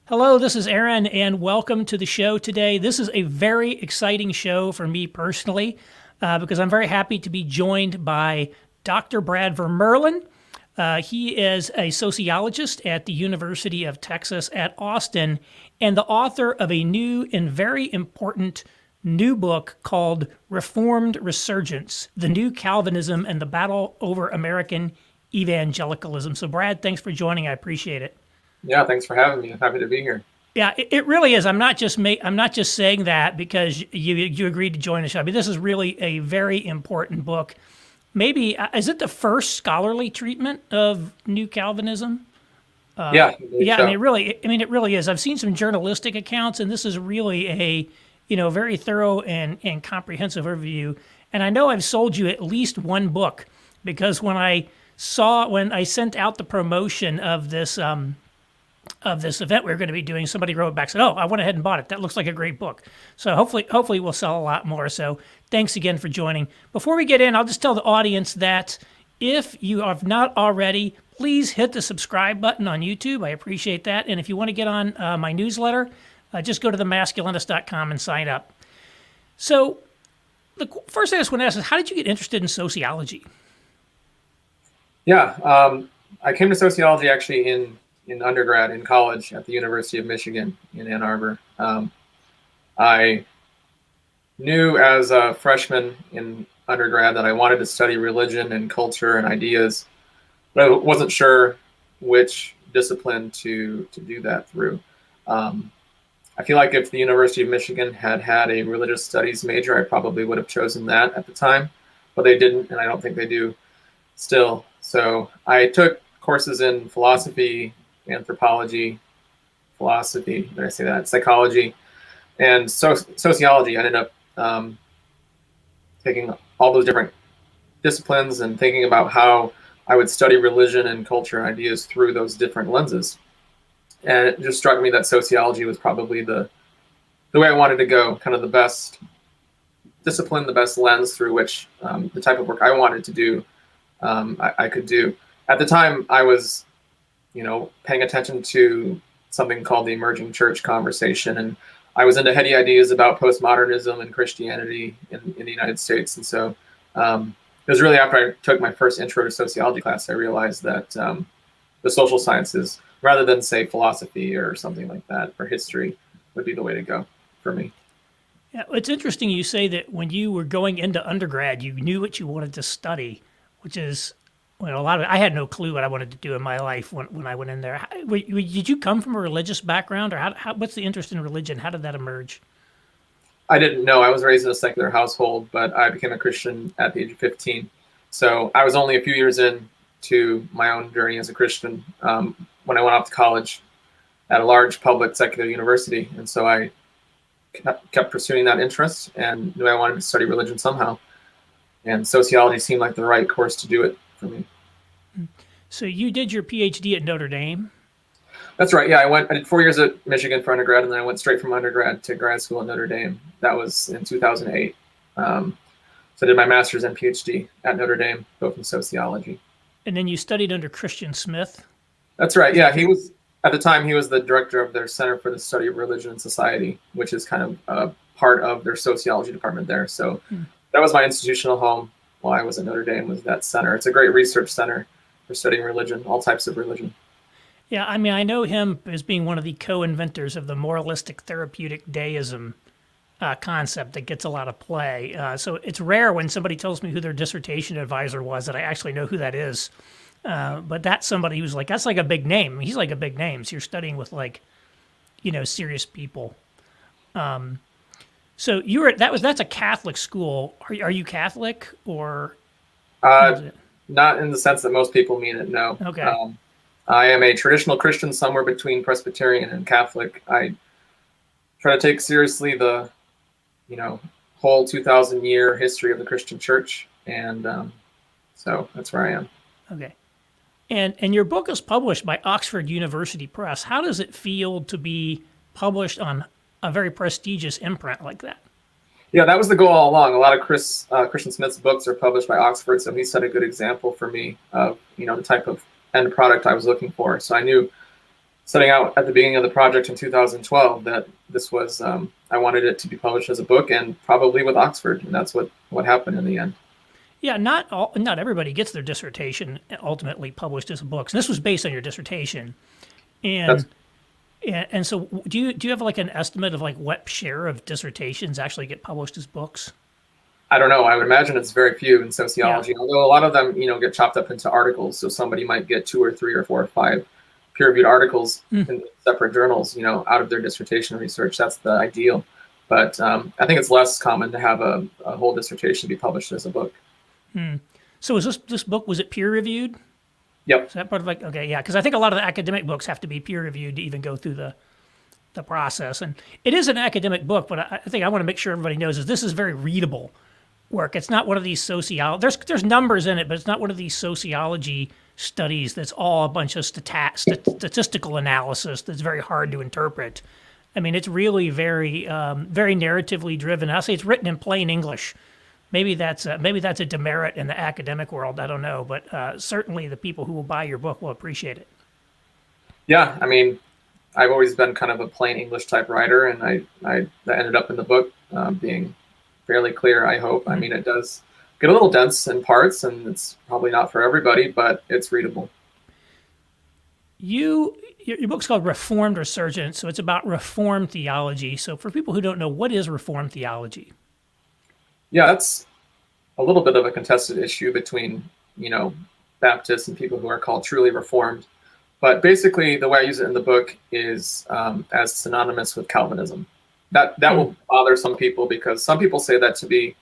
Hello, this is Aaron, and welcome to the show today. This is a very exciting show for me personally because I'm very happy to be joined by Dr. Brad Vermurlen. He is a sociologist at the University of Texas at Austin and the author of a new and very important new book called Reformed Resurgence, The New Calvinism and the Battle Over American Evangelicalism. So Brad, thanks for joining. I appreciate it. Yeah, thanks for having me. I'm happy to be here. Yeah, it really is. I'm not just saying that because you agreed to join the show. I mean, this is really a very important book. Maybe is it the first scholarly treatment of New Calvinism? Yeah. Yeah. So. I mean, it really is. I've seen some journalistic accounts, and this is really a very thorough and comprehensive overview. And I know I've sold you at least one book because when I sent out the promotion of this event we were going to be doing, somebody wrote back and said, "Oh, I went ahead and bought it. That looks like a great book." So hopefully we'll sell a lot more. So thanks again for joining. Before we get in, I'll just tell the audience that if you have not already, please hit the subscribe button on YouTube. I appreciate that. And if you want to get on my newsletter, just go to themasculinist.com and sign up. So the first thing I just want to ask is, how did you get interested in sociology? Yeah, I came to sociology actually in undergrad, in college at the University of Michigan in Ann Arbor. I knew as a freshman in undergrad that I wanted to study religion and culture and ideas, but I wasn't sure which discipline to do that through. I feel like if the University of Michigan had a religious studies major, I probably would have chosen that at the time, but they didn't, and I don't think they do still. So I took courses in philosophy, anthropology, psychology, and sociology. I ended up taking all those different disciplines and thinking about how I would study religion and culture and ideas through those different lenses. And it just struck me that sociology was probably the way I wanted to go, kind of the best discipline, the best lens through which the type of work I wanted to do, I could do. At the time, I was paying attention to something called the emerging church conversation. And I was into heady ideas about postmodernism and Christianity in the United States. And so it was really after I took my first intro to sociology class, I realized that the social sciences, rather than say philosophy or something like that, or history, would be the way to go for me. Yeah, it's interesting you say that when you were going into undergrad, you knew what you wanted to study, which is, I had no clue what I wanted to do in my life when I went in there. Did you come from a religious background, or what's the interest in religion? How did that emerge? I didn't know. I was raised in a secular household, but I became a Christian at the age of 15. So I was only a few years in to my own journey as a Christian when I went off to college at a large public secular university. And so I kept pursuing that interest and knew I wanted to study religion somehow. And sociology seemed like the right course to do it for me. So you did your PhD at Notre Dame? That's right. Yeah, I did 4 years at Michigan for undergrad, and then I went straight from undergrad to grad school at Notre Dame. That was in 2008. So I did my master's and PhD at Notre Dame, both in sociology. And then you studied under Christian Smith? That's right. Yeah, at the time, he was the director of their Center for the Study of Religion and Society, which is kind of part of their sociology department there. So that was my institutional home while I was at Notre Dame, was that center. It's a great research center for studying religion, all types of religion. Yeah, I mean, I know him as being one of the co-inventors of the moralistic therapeutic deism concept that gets a lot of play. So it's rare when somebody tells me who their dissertation advisor was that I actually know who that is. But that's somebody who's like, that's like a big name. He's like a big name. So you're studying with serious people. So that's a Catholic school. Are you Catholic or? Not in the sense that most people mean it. No. Okay. I am a traditional Christian, somewhere between Presbyterian and Catholic. I try to take seriously the, whole 2,000-year history of the Christian Church, and so that's where I am. Okay. And your book is published by Oxford University Press. How does it feel to be published on a very prestigious imprint like that? Yeah, that was the goal all along. A lot of Christian Smith's books are published by Oxford, so he set a good example for me of the type of end product I was looking for. So I knew setting out at the beginning of the project in 2012 that this was, I wanted it to be published as a book, and probably with Oxford, and that's what happened in the end. Yeah, not everybody gets their dissertation ultimately published as books. And this was based on your dissertation, and so do you have like an estimate of like what share of dissertations actually get published as books? I don't know. I would imagine it's very few in sociology, although a lot of them, get chopped up into articles. So somebody might get 2 or 3 or 4 or 5 peer-reviewed articles in separate journals, out of their dissertation research. That's the ideal. But I think it's less common to have a whole dissertation be published as a book. So is this book, was it peer reviewed? Yep. Is that part of like, okay, yeah, because I think a lot of the academic books have to be peer reviewed to even go through the process. And it is an academic book, but I think I want to make sure everybody knows is this is very readable work. It's not one of these there's numbers in it, but it's not one of these sociology studies that's all a bunch of statistical analysis that's very hard to interpret. I mean, it's really very, very narratively driven. I'll say it's written in plain English. Maybe that's a demerit in the academic world. I don't know, but certainly the people who will buy your book will appreciate it. Yeah, I mean, I've always been kind of a plain English type writer, and I ended up in the book being fairly clear, I hope. I mean, it does get a little dense in parts, and it's probably not for everybody, but it's readable. Your book's called Reformed Resurgence, so it's about Reformed theology. So for people who don't know, what is Reformed theology? Yeah, that's a little bit of a contested issue between, Baptists and people who are called truly Reformed. But basically, the way I use it in the book is as synonymous with Calvinism. That will bother some people, because some people say that to be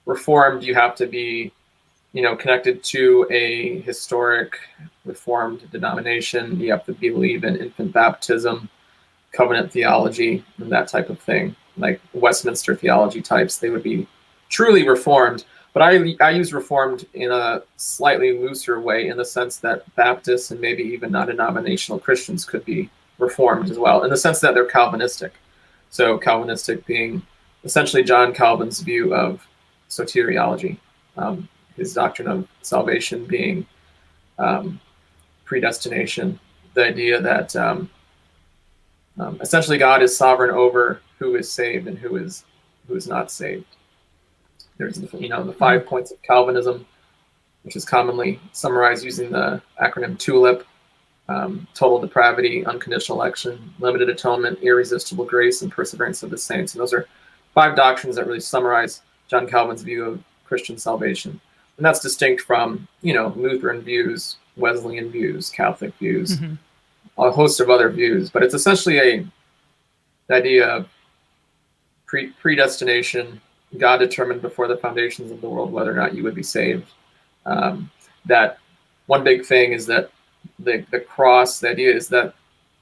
Reformed, you have to be, connected to a historic Reformed denomination. You have to believe in infant baptism, covenant theology, and that type of thing. Like Westminster theology types, they would be truly Reformed. But I use Reformed in a slightly looser way, in the sense that Baptists and maybe even non-denominational Christians could be Reformed as well, in the sense that they're Calvinistic. So Calvinistic being essentially John Calvin's view of soteriology, his doctrine of salvation being predestination, the idea that essentially God is sovereign over who is saved and who is not saved. There's the 5 points of Calvinism, which is commonly summarized using the acronym TULIP: total depravity, unconditional election, limited atonement, irresistible grace, and perseverance of the saints. And those are 5 doctrines that really summarize John Calvin's view of Christian salvation. And that's distinct from, Lutheran views, Wesleyan views, Catholic views, a host of other views. But it's essentially the idea of predestination. God determined before the foundations of the world whether or not you would be saved. That one big thing is that the cross, the idea is that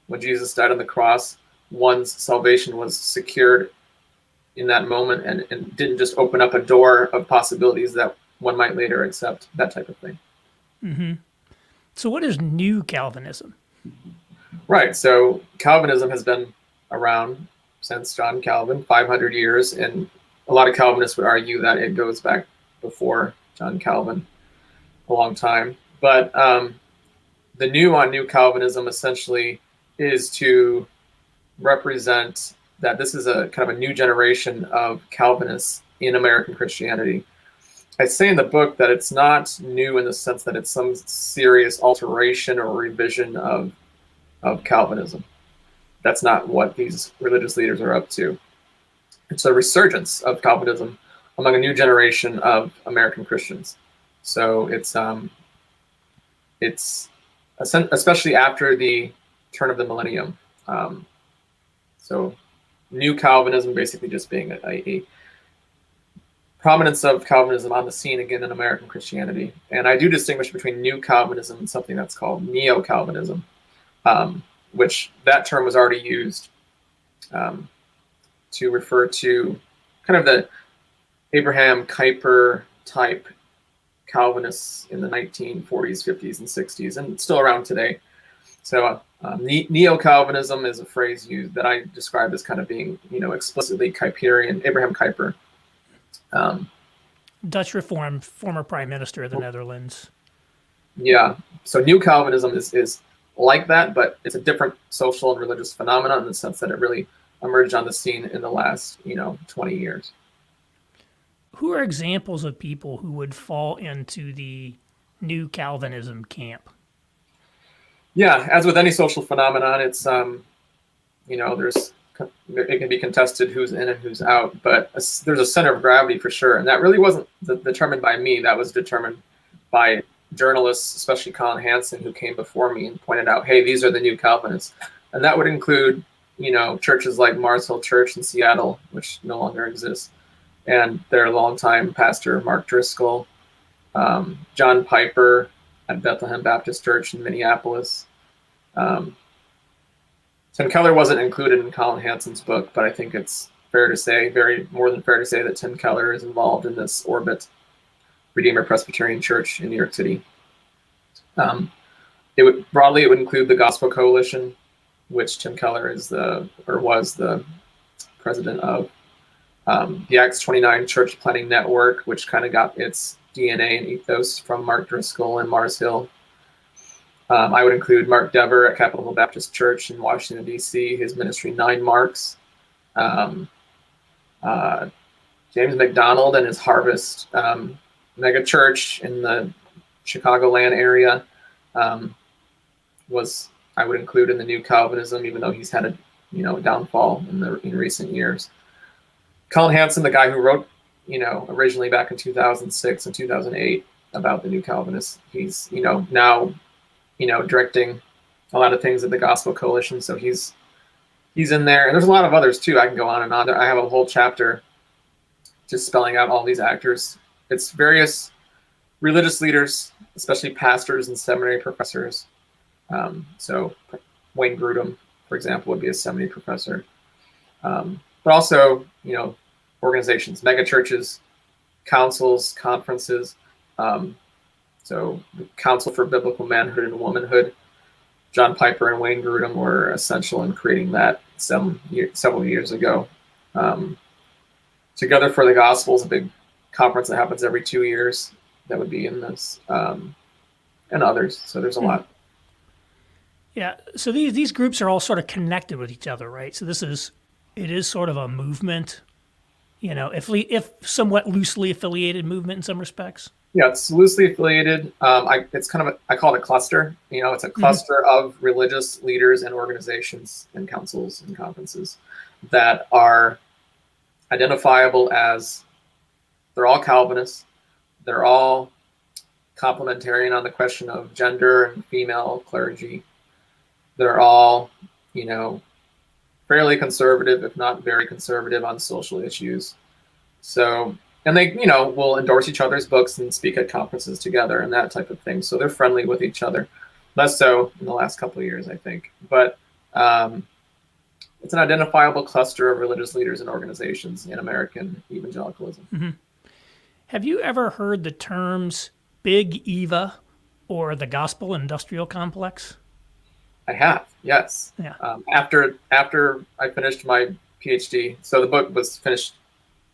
when Jesus died on the cross, one's salvation was secured in that moment, and didn't just open up a door of possibilities that one might later accept, that type of thing. So what is New Calvinism? Right. So Calvinism has been around since John Calvin, 500 years, and a lot of Calvinists would argue that it goes back before John Calvin a long time. But the new on New Calvinism essentially is to represent that this is a kind of a new generation of Calvinists in American Christianity. I say in the book that it's not new in the sense that it's some serious alteration or revision of Calvinism. That's not what these religious leaders are up to. It's a resurgence of Calvinism among a new generation of American Christians. So it's especially after the turn of the millennium. So New Calvinism basically just being a prominence of Calvinism on the scene again in American Christianity. And I do distinguish between New Calvinism and something that's called Neo-Calvinism, which that term was already used to refer to kind of the Abraham Kuyper type Calvinists in the 1940s, 50s, and 60s, and still around today. So Neo-Calvinism is a phrase used that I describe as kind of being, explicitly Kuyperian, Abraham Kuyper. Dutch Reformed, former Prime Minister of the Netherlands. Yeah. So New Calvinism is like that, but it's a different social and religious phenomenon in the sense that it really emerged on the scene in the last, 20 years. Who are examples of people who would fall into the new Calvinism camp? Yeah, as with any social phenomenon, it's it can be contested who's in and who's out, but there's a center of gravity for sure, and that really wasn't determined by me. That was determined by journalists, especially Colin Hansen, who came before me and pointed out, hey, these are the new Calvinists. And that would include, churches like Mars Hill Church in Seattle, which no longer exists, and their longtime pastor, Mark Driscoll, John Piper at Bethlehem Baptist Church in Minneapolis. Tim Keller wasn't included in Colin Hansen's book, but I think it's fair to say, more than fair to say, that Tim Keller is involved in this orbit, Redeemer Presbyterian Church in New York City. It would include the Gospel Coalition, which Tim Keller was the president of. The Acts 29 Church Planting Network, which kind of got its DNA and ethos from Mark Driscoll and Mars Hill. I would include Mark Dever at Capitol Hill Baptist Church in Washington, D.C., his ministry, 9 Marks. James McDonald and his Harvest mega church in the Chicagoland area I would include in the new Calvinism, even though he's had a downfall in recent years. Colin Hansen, the guy who wrote originally back in 2006 and 2008 about the new Calvinists, he's now directing a lot of things at the Gospel Coalition, so he's in there. And there's a lot of others too. I can go on and on. I have a whole chapter just spelling out all these actors. It's various religious leaders, especially pastors and seminary professors. So Wayne Grudem, for example, would be a seminary professor. But also, organizations, mega churches, councils, conferences. So the Council for Biblical Manhood and Womanhood, John Piper and Wayne Grudem were essential in creating that several years ago. Together for the Gospel is a big conference that happens every 2 years that would be in this, and others. So there's a lot. Yeah. So these groups are all sort of connected with each other, right? So it is sort of a movement, if somewhat loosely affiliated movement in some respects. Yeah, it's loosely affiliated. It's kind of I call it a cluster. It's a cluster of religious leaders and organizations and councils and conferences that are identifiable as they're all Calvinists. They're all complementarian on the question of gender and female clergy. They're all, fairly conservative, if not very conservative, on social issues. So, and they, will endorse each other's books and speak at conferences together and that type of thing. So they're friendly with each other. Less so in the last couple of years, I think. But it's an identifiable cluster of religious leaders and organizations in American evangelicalism. Mm-hmm. Have you ever heard the terms Big Eva or the Gospel Industrial Complex? I have, yes. Yeah. After I finished my PhD, so the book was finished,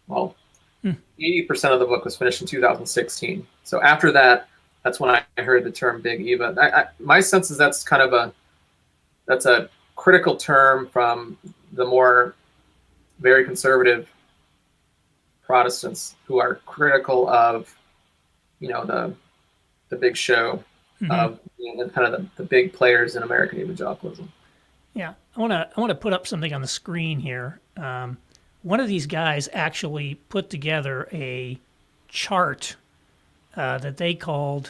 80% of the book was finished in 2016. So after that, that's when I heard the term Big Eva. My sense is that's a critical term from the more very conservative Protestants who are critical of, the big show of kind of the big players in American evangelicalism. Yeah, I want to put up something on the screen here. One of these guys actually put together a chart that they call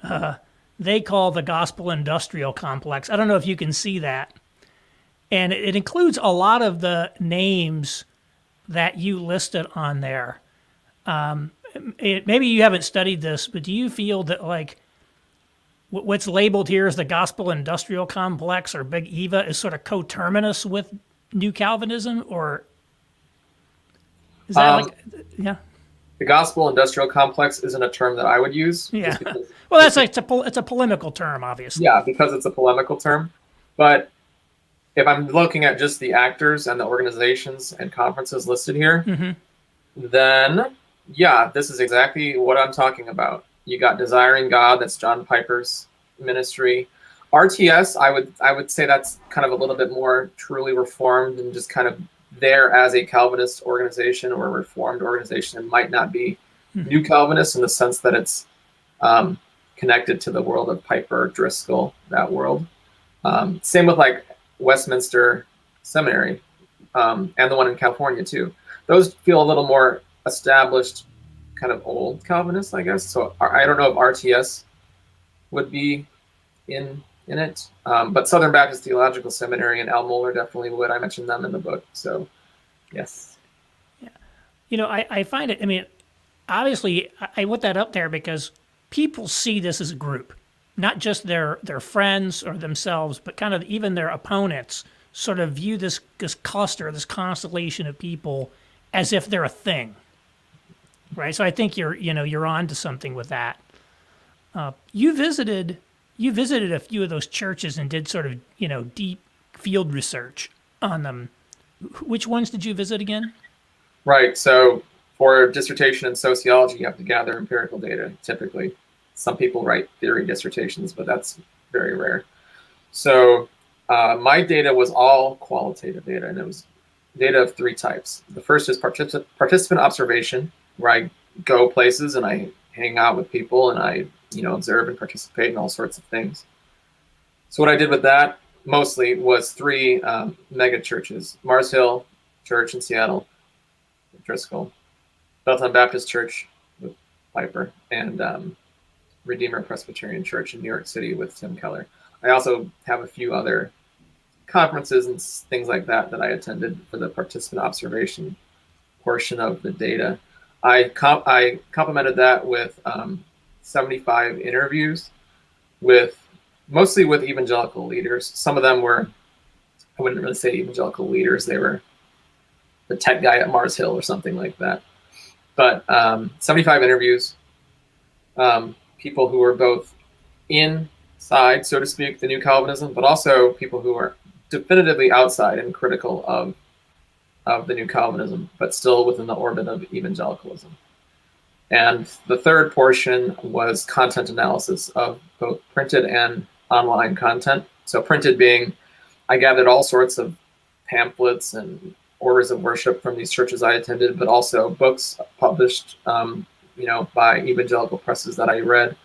the Gospel Industrial Complex. I don't know if you can see that. And it includes a lot of the names that you listed on there. Maybe you haven't studied this, but do you feel that what's labeled here as the Gospel Industrial Complex or Big Eva is sort of coterminous with New Calvinism, or is that yeah? The Gospel Industrial Complex isn't a term that I would use. Yeah. Well, it's a polemical term, obviously. Yeah, because it's a polemical term. But if I'm looking at just the actors and the organizations and conferences listed here, then yeah, this is exactly what I'm talking about. You got Desiring God, that's John Piper's ministry. RTS, I would say that's kind of a little bit more truly Reformed and just kind of there as a Calvinist organization or a Reformed organization. It might not be New Calvinist in the sense that it's connected to the world of Piper, Driscoll, that world. Same with like Westminster Seminary and the one in California too. Those feel a little more established, kind of old Calvinists, I guess. So I don't know if RTS would be in it, but Southern Baptist Theological Seminary and Al Mohler definitely would. I mentioned them in the book, so yes. Yeah, I find it. I mean, obviously, I put that up there because people see this as a group, not just their friends or themselves, but kind of even their opponents sort of view this cluster, this constellation of people, as if they're a thing, right? So I think you're on to something with that. You visited a few of those churches and did sort of deep field research on them. Which ones did you visit again? Right. So for a dissertation in sociology, you have to gather empirical data. Typically, some people write theory dissertations, but that's very rare. So my data was all qualitative data, and it was data of three types. The first is participant observation, where I go places and I hang out with people and I observe and participate in all sorts of things. So what I did with that mostly was three mega churches: Mars Hill Church in Seattle, Driscoll, Bethlehem Baptist Church with Piper, and Redeemer Presbyterian Church in New York City with Tim Keller. I also have a few other conferences and things like that I attended for the participant observation portion of the data. I complemented that with 75 interviews mostly with evangelical leaders. Some of them were, I wouldn't really say evangelical leaders, they were the tech guy at Mars Hill or something like that. But 75 interviews, people who were both inside, so to speak, the New Calvinism, but also people who are definitively outside and critical of the New Calvinism, but still within the orbit of evangelicalism. And the third portion was content analysis of both printed and online content. So printed being, I gathered all sorts of pamphlets and orders of worship from these churches I attended, but also books published, by evangelical presses that I read.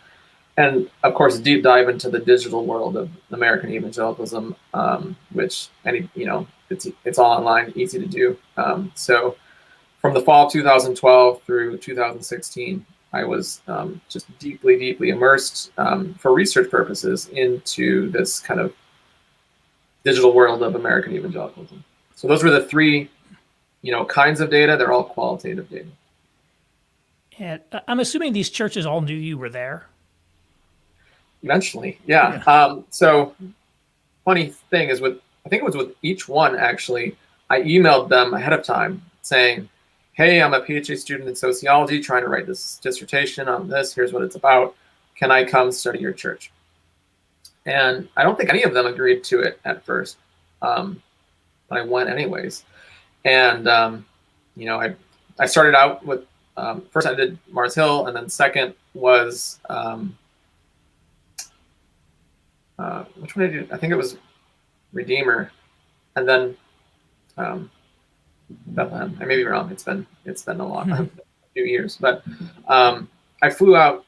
And of course, deep dive into the digital world of American evangelicalism, which it's all online, easy to do. So from the fall of 2012 through 2016, I was just deeply, deeply immersed for research purposes into this kind of digital world of American evangelicalism. So those were the three, kinds of data. They're all qualitative data. And I'm assuming these churches all knew you were there. Eventually, yeah. So funny thing is I think it was with each one actually, I emailed them ahead of time saying, hey, I'm a PhD student in sociology trying to write this dissertation on this. Here's what it's about. Can I come study your church? And I don't think any of them agreed to it at first, but I went anyways. And, I started out with, first I did Mars Hill, and then second was, which one did I do? I think it was Redeemer, and then Bethlehem. I may be wrong. It's been a lot, a few years, but I flew out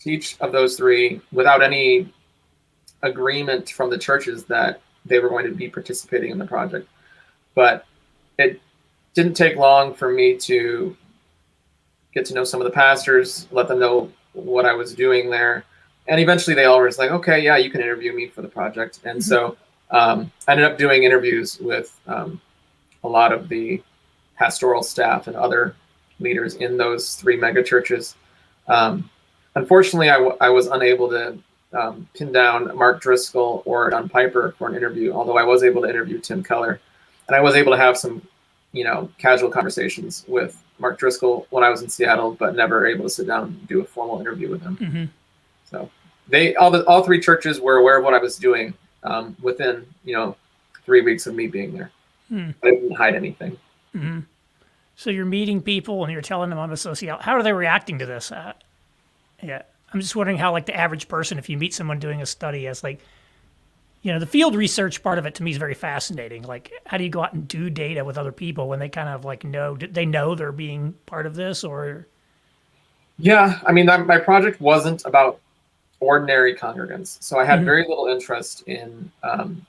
to each of those three without any agreement from the churches that they were going to be participating in the project. But it didn't take long for me to get to know some of the pastors, let them know what I was doing there. And eventually they all were just like, okay, yeah, you can interview me for the project. And so I ended up doing interviews with a lot of the pastoral staff and other leaders in those three mega churches. Unfortunately, I was unable to pin down Mark Driscoll or Don Piper for an interview, although I was able to interview Tim Keller. And I was able to have some, casual conversations with Mark Driscoll when I was in Seattle, but never able to sit down and do a formal interview with him. Mm-hmm. So all three churches were aware of what I was doing within 3 weeks of me being there. I didn't hide anything. Mm-hmm. So you're meeting people and you're telling them I'm a sociologist. How are they reacting to this? I'm just wondering how, like, the average person, if you meet someone doing a study, as like, the field research part of it to me is very fascinating. Like, how do you go out and do data with other people when they kind of like know they're being part of this, or? Yeah, I mean, my project wasn't about ordinary congregants, so I had very little interest in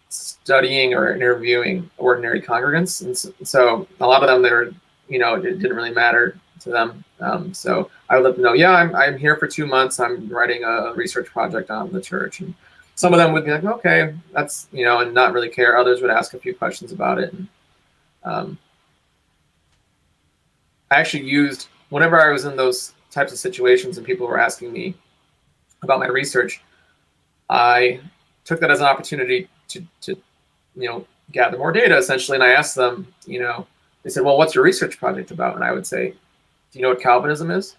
studying or interviewing ordinary congregants, and so a lot of them, it didn't really matter to them. So I would let them know, yeah, I'm here for 2 months. I'm writing a research project on the church, and some of them would be like, okay, that's, and not really care. Others would ask a few questions about it. And I actually used, whenever I was in those types of situations and people were asking me about my research, I took that as an opportunity to gather more data, essentially. And I asked them, they said, well, what's your research project about? And I would say, do you know what Calvinism is?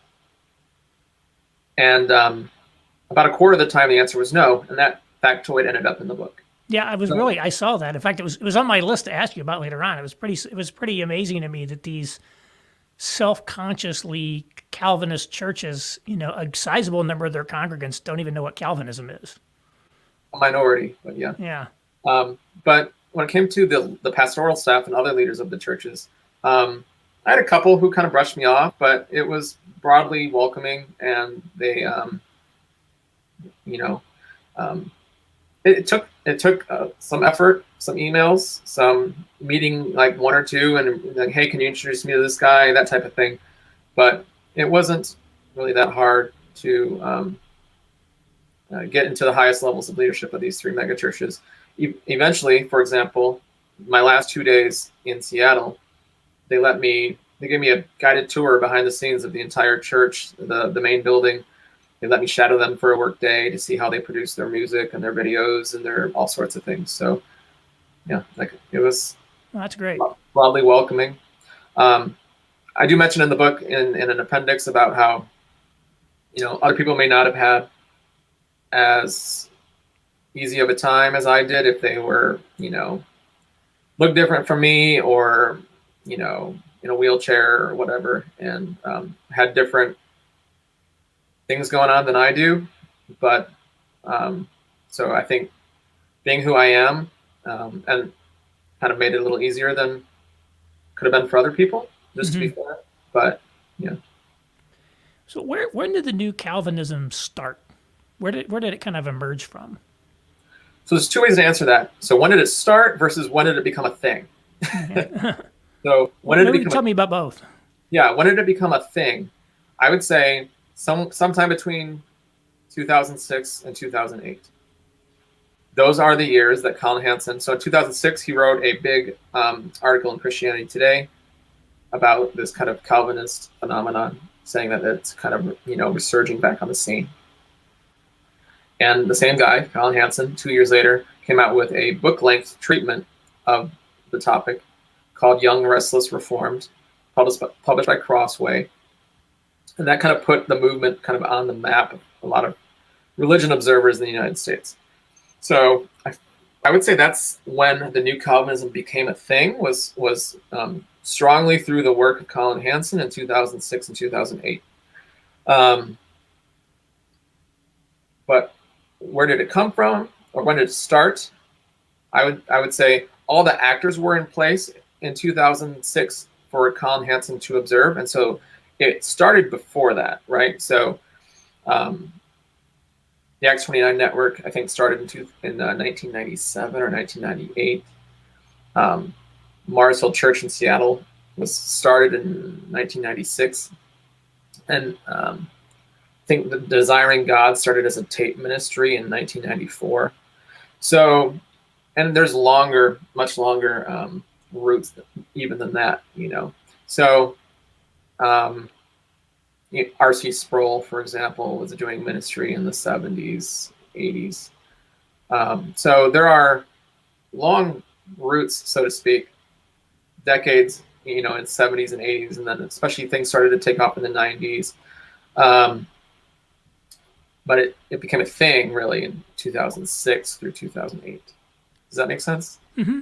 And about a quarter of the time, the answer was no. And that factoid ended up in the book. Yeah, I saw that. In fact, it was on my list to ask you about later on. It was pretty amazing to me that these self-consciously Calvinist churches, a sizable number of their congregants don't even know what Calvinism is. A minority, but yeah. Yeah. But when it came to the pastoral staff and other leaders of the churches, I had a couple who kind of brushed me off, but it was broadly welcoming, and they, it took some effort, some emails, some meeting, like one or two, and like, hey, can you introduce me to this guy, that type of thing. But it wasn't really that hard to get into the highest levels of leadership of these three megachurches. Eventually, for example, my last 2 days in Seattle, they gave me a guided tour behind the scenes of the entire church, the main building. They let me shadow them for a work day to see how they produce their music and their videos and their all sorts of things. So, yeah, it was. Oh, that's great. Broadly welcoming. I do mention in the book in an appendix about how, other people may not have had as easy of a time as I did if they were, looked different from me, or, in a wheelchair or whatever, and had different things going on than I do. But so I think being who I am, and kind of made it a little easier than could have been for other people, just to be fair. But yeah. So when did the new Calvinism start? Where did it kind of emerge from? So there's two ways to answer that. So when did it start versus when did it become a thing? So when did it become? Tell me about both. Yeah, when did it become a thing? I would say sometime between 2006 and 2008. Those are the years that Colin Hansen. So in 2006, he wrote a big article in Christianity Today about this kind of Calvinist phenomenon, saying that it's kind of resurging back on the scene. And the same guy, Colin Hansen, 2 years later, came out with a book-length treatment of the topic called Young, Restless, Reformed, published by Crossway. And that kind of put the movement kind of on the map of a lot of religion observers in the United States. So I would say that's when the new Calvinism became a thing, was strongly through the work of Colin Hansen in 2006 and 2008. But where did it come from, or when did it start? I would say all the actors were in place in 2006 for Colin Hansen to observe, and so it started before that, right? So the Acts 29 network, I think, started in 1997 or 1998. Mars Hill Church in Seattle was started in 1996, and I think the Desiring God started as a tape ministry in 1994. So, and there's much longer roots even than that, So, R.C. Sproul, for example, was doing ministry in the 70s, 80s. So there are long roots, so to speak, decades, in 70s and 80s, and then especially things started to take off in the 90s. But it became a thing really in 2006 through 2008. Does that make sense? Mm-hmm.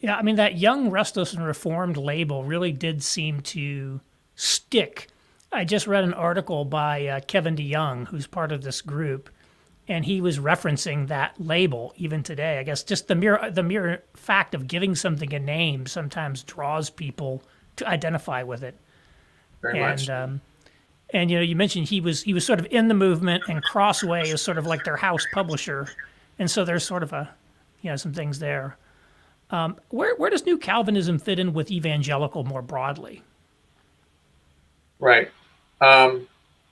Yeah, I mean, that Young, Restless, and Reformed label really did seem to stick I just read an article by Kevin DeYoung, who's part of this group, and he was referencing that label even today. I guess just the mere fact of giving something a name sometimes draws people to identify with it. Very much. And you mentioned he was sort of in the movement, and Crossway is sort of like their house publisher, and so there's sort of some things there. Where does New Calvinism fit in with evangelical more broadly? Right.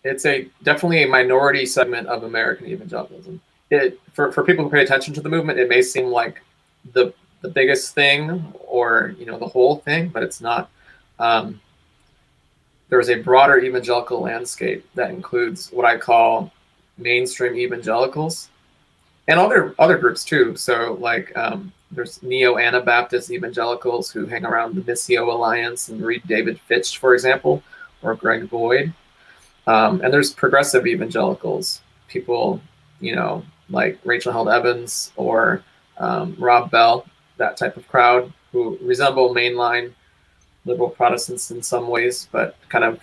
It's definitely a minority segment of American evangelicalism. For people who pay attention to the movement, it may seem like the biggest thing, or the whole thing, but it's not. There's a broader evangelical landscape that includes what I call mainstream evangelicals, and other groups too. So there's neo-Anabaptist evangelicals who hang around the Missio Alliance and read David Fitch, for example, or Greg Boyd. And there's progressive evangelicals, people, like Rachel Held Evans or Rob Bell, that type of crowd, who resemble mainline liberal Protestants in some ways, but kind of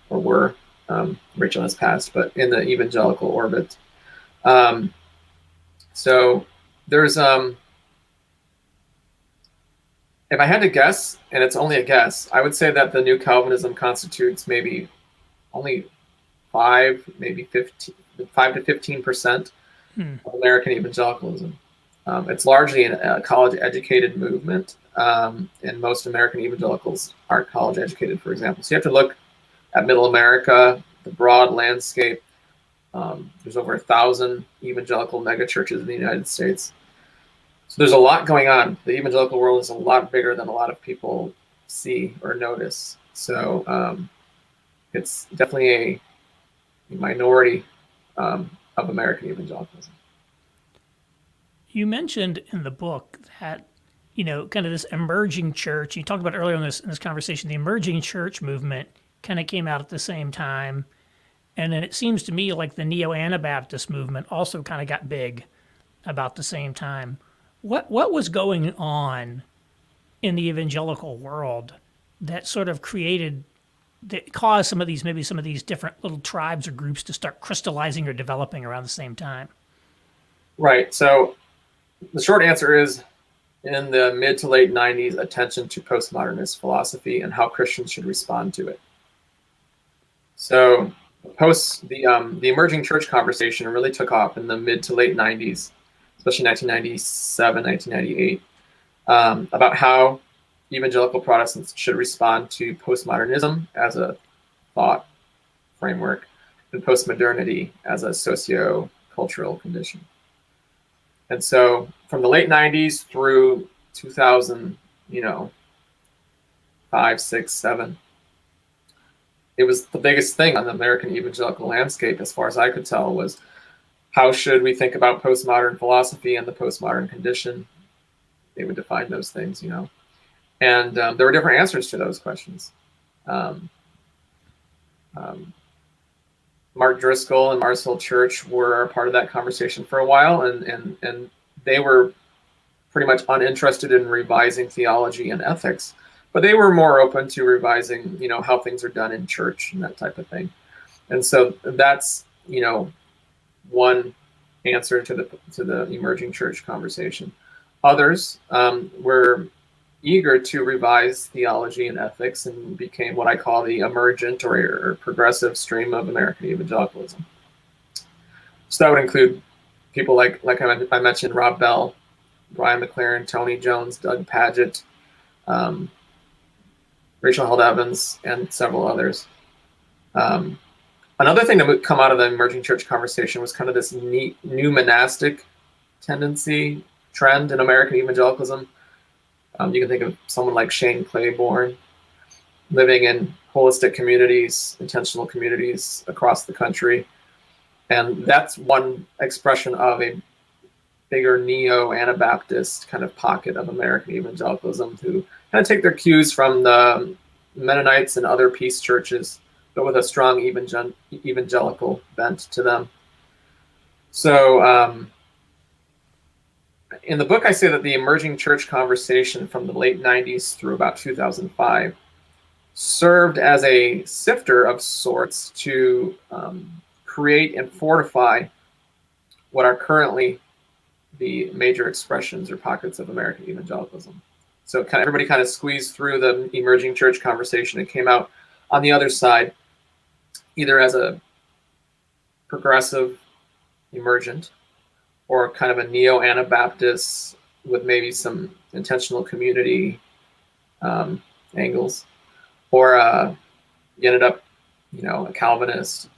were, Rachel has passed, but in the evangelical orbit. So there's, if I had to guess, and it's only a guess, I would say that the New Calvinism constitutes maybe only 5 to 15% of American evangelicalism. It's largely a college-educated movement, and most American evangelicals aren't college-educated, for example. So you have to look at Middle America, the broad landscape. There's over 1,000 evangelical megachurches in the United States. So there's a lot going on. The evangelical world is a lot bigger than a lot of people see or notice. So it's definitely a minority of American evangelicalism. You mentioned in the book that, kind of this emerging church, you talked about earlier in this conversation, the emerging church movement kind of came out at the same time. And then it seems to me like the neo-Anabaptist movement also kind of got big about the same time. What was going on in the evangelical world that sort of caused some of these different little tribes or groups to start crystallizing or developing around the same time? Right. So the short answer is, in the mid to late 90s, attention to postmodernist philosophy and how Christians should respond to it. So the emerging church conversation really took off in the mid to late 90s, especially 1997, 1998, about how evangelical Protestants should respond to postmodernism as a thought framework and postmodernity as a socio-cultural condition. And so from the late 90s through 2000, 5, 6, 7, it was the biggest thing on the American evangelical landscape, as far as I could tell, was how should we think about postmodern philosophy and the postmodern condition? They would define those things, And there were different answers to those questions. Mark Driscoll and Mars Hill Church were part of that conversation for a while, and they were pretty much uninterested in revising theology and ethics, but they were more open to revising, how things are done in church and that type of thing. And so that's, one answer to the emerging church conversation. Others were eager to revise theology and ethics and became what I call the emergent or progressive stream of American evangelicalism. So that would include people like I mentioned, Rob Bell, Brian McLaren, Tony Jones, Doug Pagitt, Rachel Held Evans, and several others. Another thing that would come out of the emerging church conversation was kind of this new monastic tendency trend in American evangelicalism. You can think of someone like Shane Claiborne, living in holistic communities, intentional communities across the country. And that's one expression of a bigger neo-Anabaptist kind of pocket of American evangelicalism, who kind of take their cues from the Mennonites and other peace churches, but with a strong evangelical bent to them. So in the book, I say that the emerging church conversation from the late 90s through about 2005 served as a sifter of sorts to create and fortify what are currently the major expressions or pockets of American evangelicalism. So everybody kind of squeezed through the emerging church conversation and came out on the other side, either as a progressive emergent or kind of a neo-Anabaptist with maybe some intentional community angles, or you ended up, a Calvinist,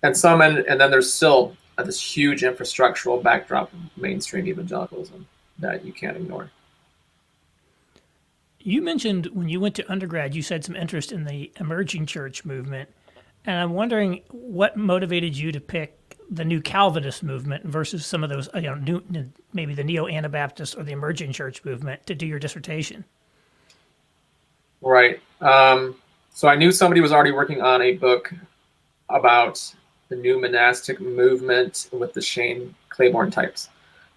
and then there's still this huge infrastructural backdrop of mainstream evangelicalism that you can't ignore. You mentioned when you went to undergrad, you said some interest in the emerging church movement, and I'm wondering what motivated you to pick the new Calvinist movement versus some of those, maybe the neo-Anabaptist or the emerging church movement to do your dissertation. Right. So I knew somebody was already working on a book about the new monastic movement with the Shane Claiborne types.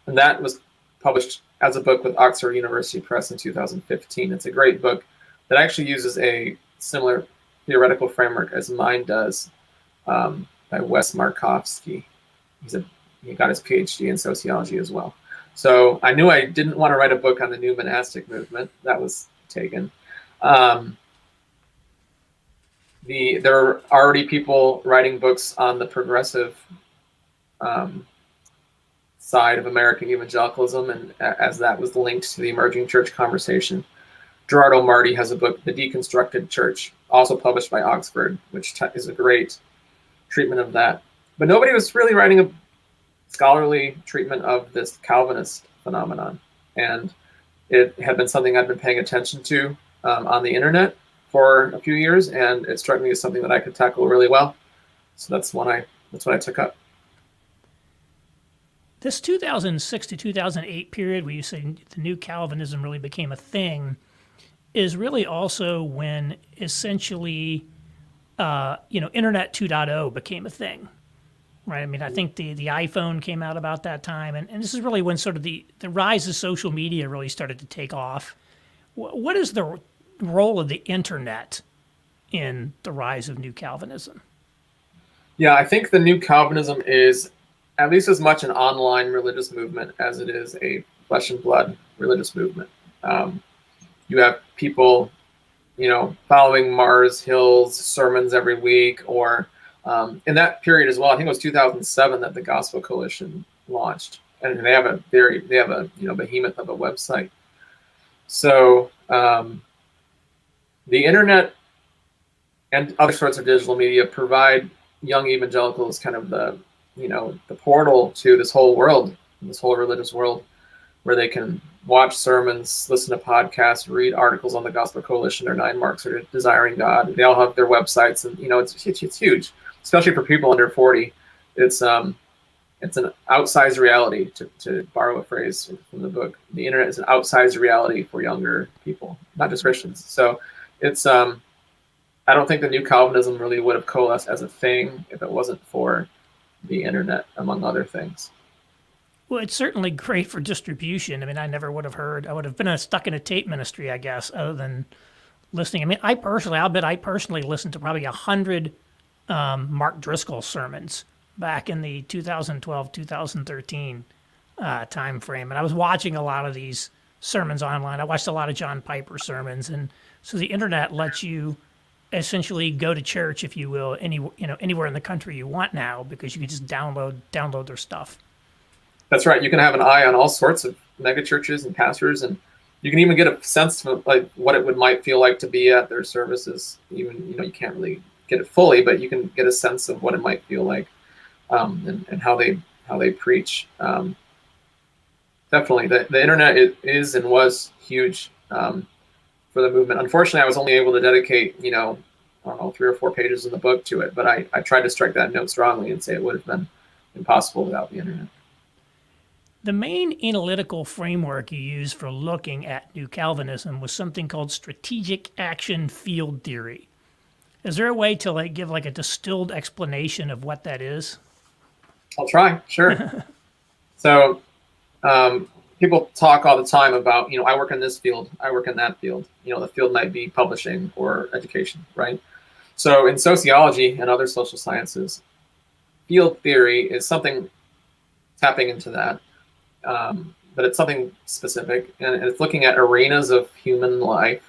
And that was published as a book with Oxford University Press in 2015. It's a great book that actually uses a similar theoretical framework as mine does, by Wes Markowski. He got his PhD in sociology as well. So I knew I didn't want to write a book on the new monastic movement. That was taken. There are already people writing books on the progressive side of American evangelicalism, and as that was linked to the emerging church conversation. Gerardo Marti has a book, The Deconstructed Church, also published by Oxford, which is a great treatment of that. But nobody was really writing a scholarly treatment of this Calvinist phenomenon. And it had been something I'd been paying attention to on the internet for a few years, and it struck me as something that I could tackle really well. So that's what I took up. This 2006 to 2008 period where you say the new Calvinism really became a thing is really also when essentially, Internet 2.0 became a thing, right? I mean, I think the iPhone came out about that time, and this is really when sort of the rise of social media really started to take off. What is the role of the internet in the rise of New Calvinism? Yeah, I think the New Calvinism is at least as much an online religious movement as it is a flesh and blood religious movement. You have people, following Mars Hill's sermons every week, or in that period as well. I think it was 2007 that the Gospel Coalition launched, and they have a behemoth of a website. So the internet and other sorts of digital media provide young evangelicals kind of the portal to this whole world, this whole religious world, where they can watch sermons, listen to podcasts, read articles on the Gospel Coalition or 9 Marks or Desiring God. They all have their websites, and it's huge, especially for people under 40. It's an outsized reality, to borrow a phrase from the book. The internet is an outsized reality for younger people, not just Christians. So it's I don't think the New Calvinism really would have coalesced as a thing if it wasn't for the internet, among other things. Well, it's certainly great for distribution. I mean, I never would have heard. I would have been stuck in a tape ministry, I guess, other than listening. I mean, I personally listened to probably 100 Mark Driscoll sermons back in the 2012, 2013 time frame. And I was watching a lot of these sermons online. I watched a lot of John Piper sermons. And so the internet lets you essentially go to church, if you will, anywhere in the country you want now, because you can just download their stuff. That's right. You can have an eye on all sorts of mega churches and pastors, and you can even get a sense of like what it might feel like to be at their services. Even you can't really get it fully, but you can get a sense of what it might feel like, and how they preach. Definitely, the internet is and was huge for the movement. Unfortunately, I was only able to dedicate 3 or 4 pages in the book to it, but I tried to strike that note strongly and say it would have been impossible without the internet. The main analytical framework you used for looking at New Calvinism was something called strategic action field theory. Is there a way to give a distilled explanation of what that is? I'll try. Sure. So people talk all the time about, I work in this field, I work in that field. The field might be publishing or education, right? So in sociology and other social sciences, field theory is something tapping into that, but it's something specific, and it's looking at arenas of human life.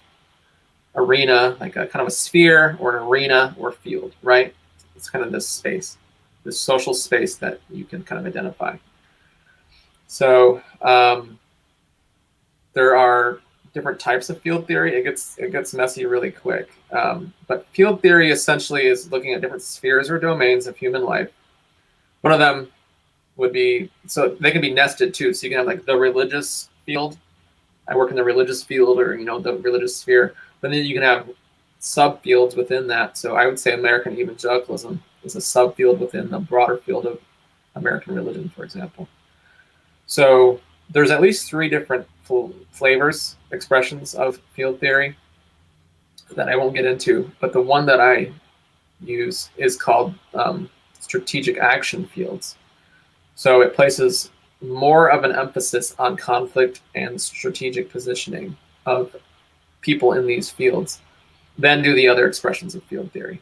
Arena, like a kind of a sphere or an arena or field, right? It's kind of this space, this social space that you can kind of identify. So there are different types of field theory. It gets messy really quick. But field theory essentially is looking at different spheres or domains of human life. One of them would be, so they can be nested too. So you can have like the religious field. I work in the religious field, or the religious sphere. But then you can have subfields within that. So I would say American Evangelicalism is a subfield within the broader field of American religion, for example. So there's at least 3 different flavors, expressions of field theory that I won't get into. But the one that I use is called strategic action fields. So it places more of an emphasis on conflict and strategic positioning of people in these fields than do the other expressions of field theory.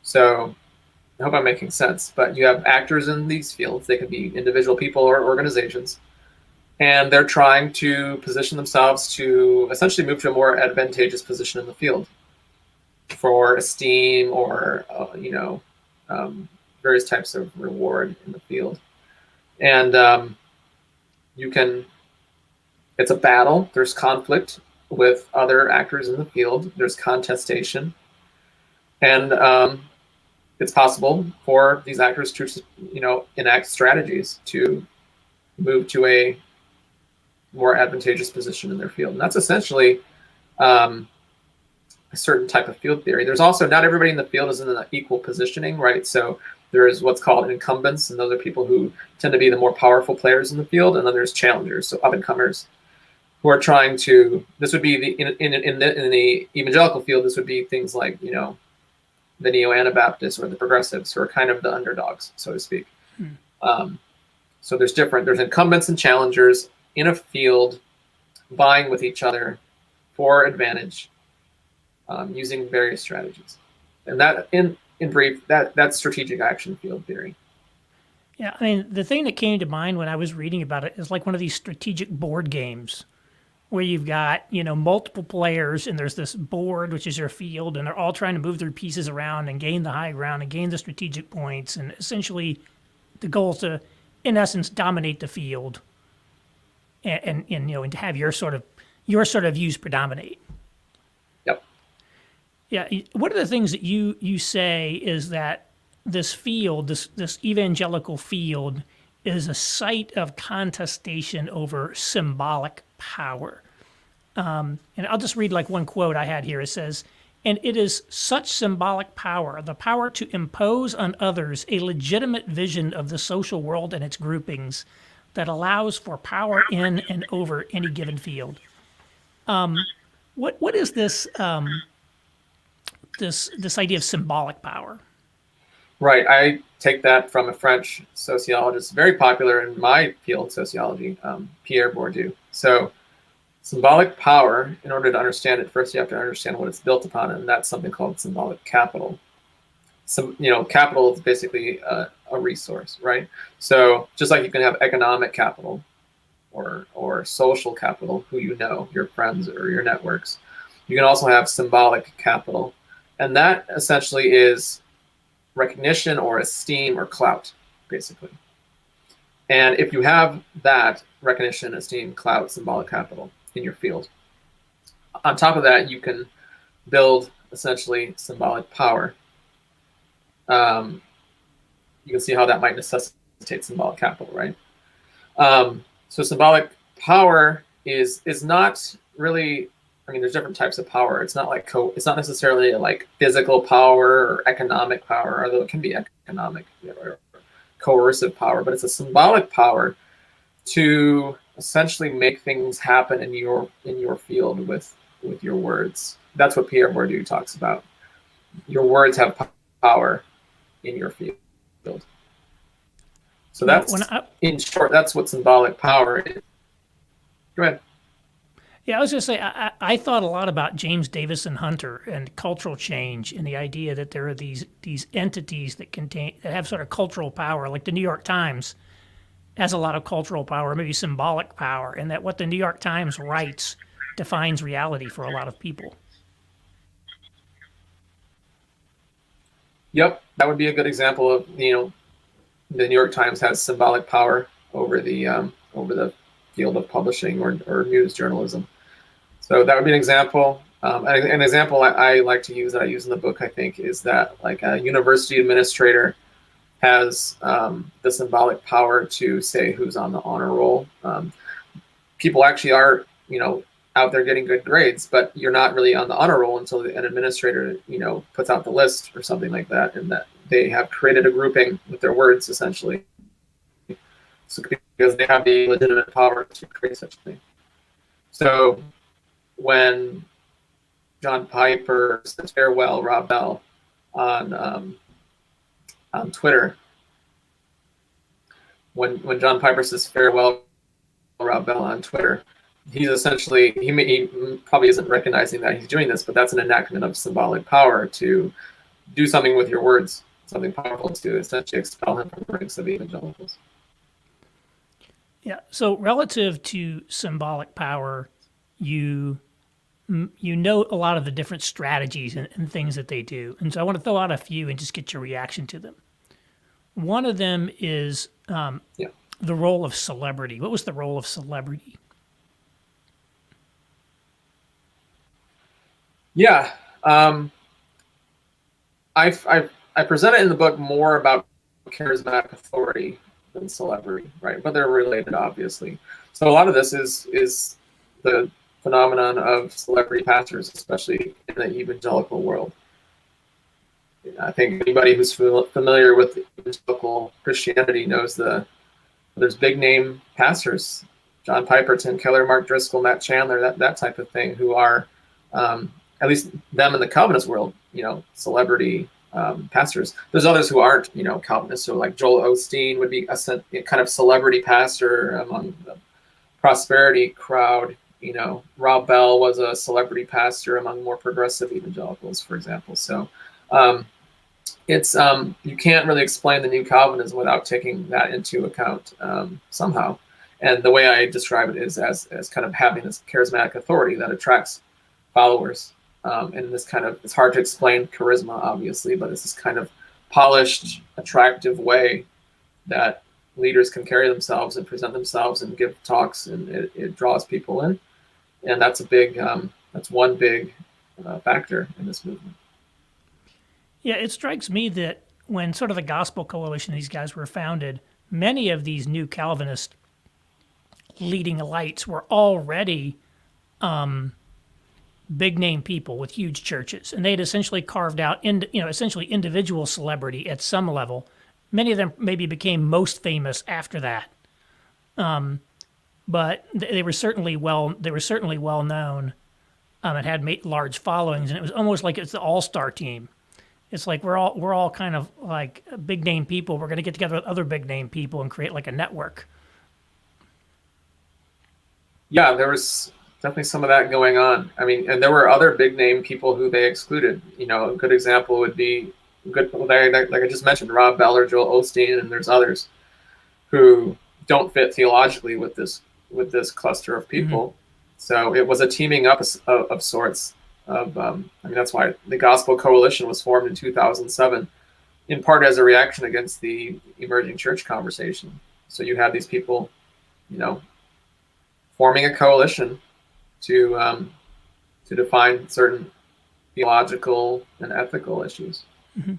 So I hope I'm making sense, but you have actors in these fields. They could be individual people or organizations, and they're trying to position themselves to essentially move to a more advantageous position in the field for esteem or various types of reward in the field. And it's a battle. There's conflict with other actors in the field. There's contestation. And it's possible for these actors to, enact strategies to move to a more advantageous position in their field. And that's essentially a certain type of field theory. There's also, not everybody in the field is in an equal positioning, right? So there is what's called incumbents, and those are people who tend to be the more powerful players in the field. And then there's challengers, so up-and-comers, who are trying to, this would be in the evangelical field, this would be things like, the neo-Anabaptists or the progressives, who are kind of the underdogs, so to speak. So there's incumbents and challengers in a field vying with each other for advantage, using various strategies. And that, in brief, that's strategic action field theory. Yeah, I mean, the thing that came to mind when I was reading about it is like one of these strategic board games where you've got, multiple players, and there's this board, which is your field, and they're all trying to move their pieces around and gain the high ground and gain the strategic points. And essentially the goal is to, in essence, dominate the field and to have your sort of views predominate. Yep. Yeah. One of the things that you say is that this field, this evangelical field, is a site of contestation over symbolic power. And I'll just read like one quote I had here. It says, "And it is such symbolic power, the power to impose on others a legitimate vision of the social world and its groupings, that allows for power in and over any given field." What is this this idea of symbolic power? Right. I take that from a French sociologist, very popular in my field, sociology, Pierre Bourdieu. So symbolic power, in order to understand it, first you have to understand what it's built upon, and that's something called symbolic capital. So, capital is basically a resource, right? So just like you can have economic capital or social capital, who your friends or your networks, you can also have symbolic capital. And that essentially is recognition or esteem or clout, basically. And if you have that recognition, esteem, clout, symbolic capital in your field, on top of that, you can build essentially symbolic power. You can see how that might necessitate symbolic capital, right? So symbolic power is not really, there's different types of power. It's not like it's not necessarily like physical power or economic power, although it can be economic or coercive power, but it's a symbolic power to essentially make things happen in your field with your words. That's what Pierre Bourdieu talks about. Your words have power in your field. So that's, in short, that's what symbolic power is. Go ahead. Yeah, I was going to say, I thought a lot about James Davison Hunter and cultural change and the idea that there are these entities that have sort of cultural power, like the New York Times has a lot of cultural power, maybe symbolic power, and that what the New York Times writes defines reality for a lot of people. Yep, that would be a good example of, the New York Times has symbolic power over the field of publishing or news journalism. So that would be an example. An example I like to use, that I use in the book, I think, is that like a university administrator has the symbolic power to say who's on the honor roll. People actually are, out there getting good grades, but you're not really on the honor roll until an administrator, puts out the list or something like that, and that they have created a grouping with their words, essentially. So because they have the legitimate power to create such a thing. So when John Piper says farewell, Rob Bell on Twitter, when John Piper says farewell, Rob Bell on Twitter, he's essentially, he probably isn't recognizing that he's doing this, but that's an enactment of symbolic power to do something with your words, something powerful to essentially expel him from the ranks of evangelicals. Yeah. So relative to symbolic power, you know a lot of the different strategies and things that they do. And so I want to throw out a few and just get your reaction to them. One of them is the role of celebrity. What was the role of celebrity? Yeah. I present it in the book more about charismatic authority than celebrity, right? But they're related, obviously. So a lot of this is the phenomenon of celebrity pastors, especially in the evangelical world. I think anybody who's familiar with evangelical Christianity knows there's big name pastors, John Piper, Tim Keller, Mark Driscoll, Matt Chandler, that type of thing, who are, at least them in the Calvinist world, celebrity pastors. There's others who aren't, Calvinists. So like Joel Osteen would be a kind of celebrity pastor among the prosperity crowd. Rob Bell was a celebrity pastor among more progressive evangelicals, for example. So it's you can't really explain the new Calvinism without taking that into account somehow. And the way I describe it is as kind of having this charismatic authority that attracts followers. And this kind of, it's hard to explain charisma, obviously, but it's this kind of polished, attractive way that leaders can carry themselves and present themselves and give talks, and it draws people in. And that's that's one big factor in this movement. Yeah, it strikes me that when sort of the Gospel Coalition, these guys were founded, many of these new Calvinist leading lights were already big name people with huge churches, and they had essentially carved out essentially individual celebrity at some level. Many of them maybe became most famous after that, but they were certainly well known and had large followings, and it was almost like it's the all-star team. It's like we're all kind of like big name people. We're going to get together with other big name people and create like a network. Yeah, there was definitely some of that going on. I mean, and there were other big name people who they excluded. A good example would be like I just mentioned, Rob Bell or Joel Osteen, and there's others who don't fit theologically with this cluster of people. Mm-hmm. So it was a teaming up of sorts. That's why the Gospel Coalition was formed in 2007, in part as a reaction against the emerging church conversation. So you had these people, forming a coalition to define certain theological and ethical issues. Mm-hmm.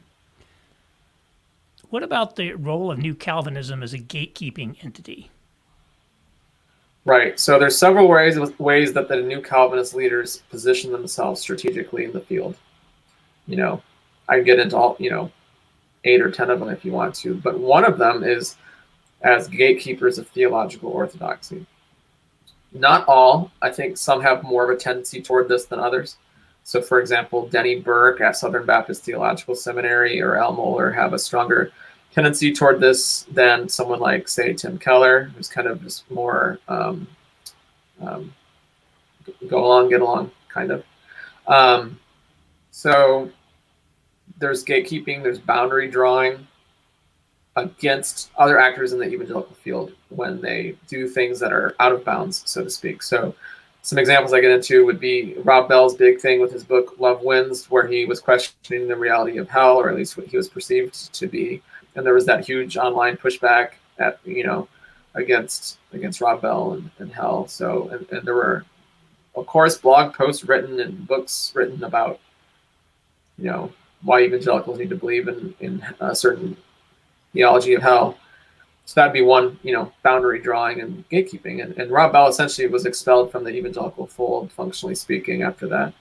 What about the role of New Calvinism as a gatekeeping entity? Right. So there's several ways that the New Calvinist leaders position themselves strategically in the field. I can get into all 8 or 10 of them if you want to, but one of them is as gatekeepers of theological orthodoxy. Not all. I think some have more of a tendency toward this than others. So, for example, Denny Burke at Southern Baptist Theological Seminary or Al Mohler have a stronger tendency toward this than someone like, say, Tim Keller, who's kind of just more go along, get along, kind of. So there's gatekeeping, there's boundary drawing against other actors in the evangelical field when they do things that are out of bounds, so to speak. So some examples I get into would be Rob Bell's big thing with his book Love Wins, where he was questioning the reality of hell, or at least what he was perceived to be. And there was that huge online pushback at, against Rob Bell and hell. So, and there were, of course, blog posts written and books written about, why evangelicals need to believe in a certain theology of hell. So that'd be one, boundary drawing and gatekeeping. And Rob Bell essentially was expelled from the evangelical fold, functionally speaking, after that.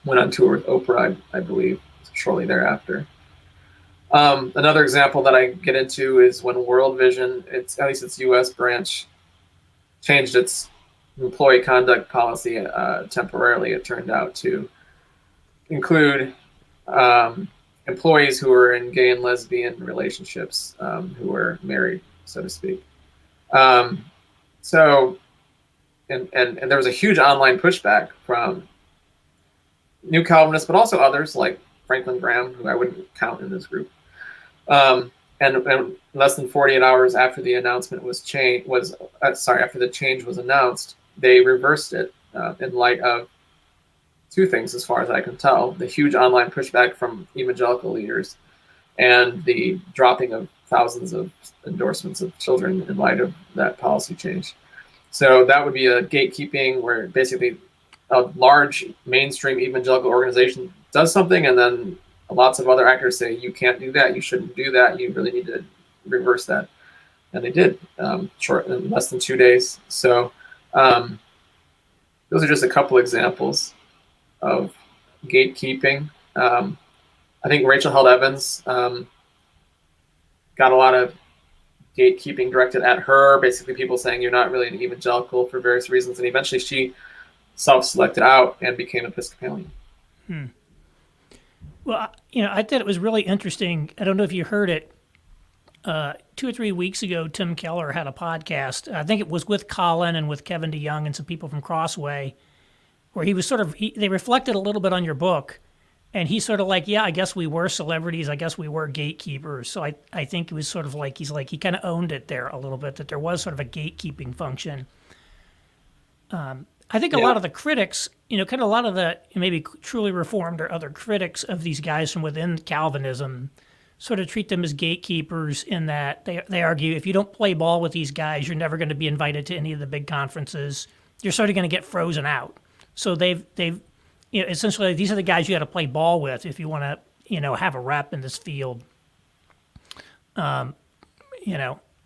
Went on tour with Oprah, I believe, shortly thereafter. Another example that I get into is when World Vision, at least its U.S. branch, changed its employee conduct policy temporarily, it turned out, to include employees who were in gay and lesbian relationships, who were married, so to speak. And there was a huge online pushback from New Calvinists, but also others like Franklin Graham, who I wouldn't count in this group. And less than 48 hours after the announcement after the change was announced, they reversed it in light of two things, as far as I can tell: the huge online pushback from evangelical leaders and the dropping of thousands of endorsements of children in light of that policy change. So that would be a gatekeeping, where basically a large mainstream evangelical organization does something, and then lots of other actors say, you can't do that, you shouldn't do that, you really need to reverse that. And they did, in less than 2 days. So those are just a couple examples of gatekeeping. I think Rachel Held Evans got a lot of gatekeeping directed at her, basically people saying you're not really an evangelical for various reasons, and eventually she self-selected out and became Episcopalian. Well, I thought it was really interesting. I don't know if you heard it. 2 or 3 weeks ago, Tim Keller had a podcast. I think it was with Colin and with Kevin DeYoung and some people from Crossway, where he was they reflected a little bit on your book, and he's sort of like, yeah, I guess we were celebrities. I guess we were gatekeepers. So I think it was sort of like, he kind of owned it there a little bit, that there was sort of a gatekeeping function. I think a lot of the critics, kind of a lot of the maybe truly Reformed or other critics of these guys from within Calvinism sort of treat them as gatekeepers, in that they argue if you don't play ball with these guys, you're never going to be invited to any of the big conferences. You're sort of going to get frozen out. So they've essentially, these are the guys you got to play ball with if you want to have a rep in this field. I've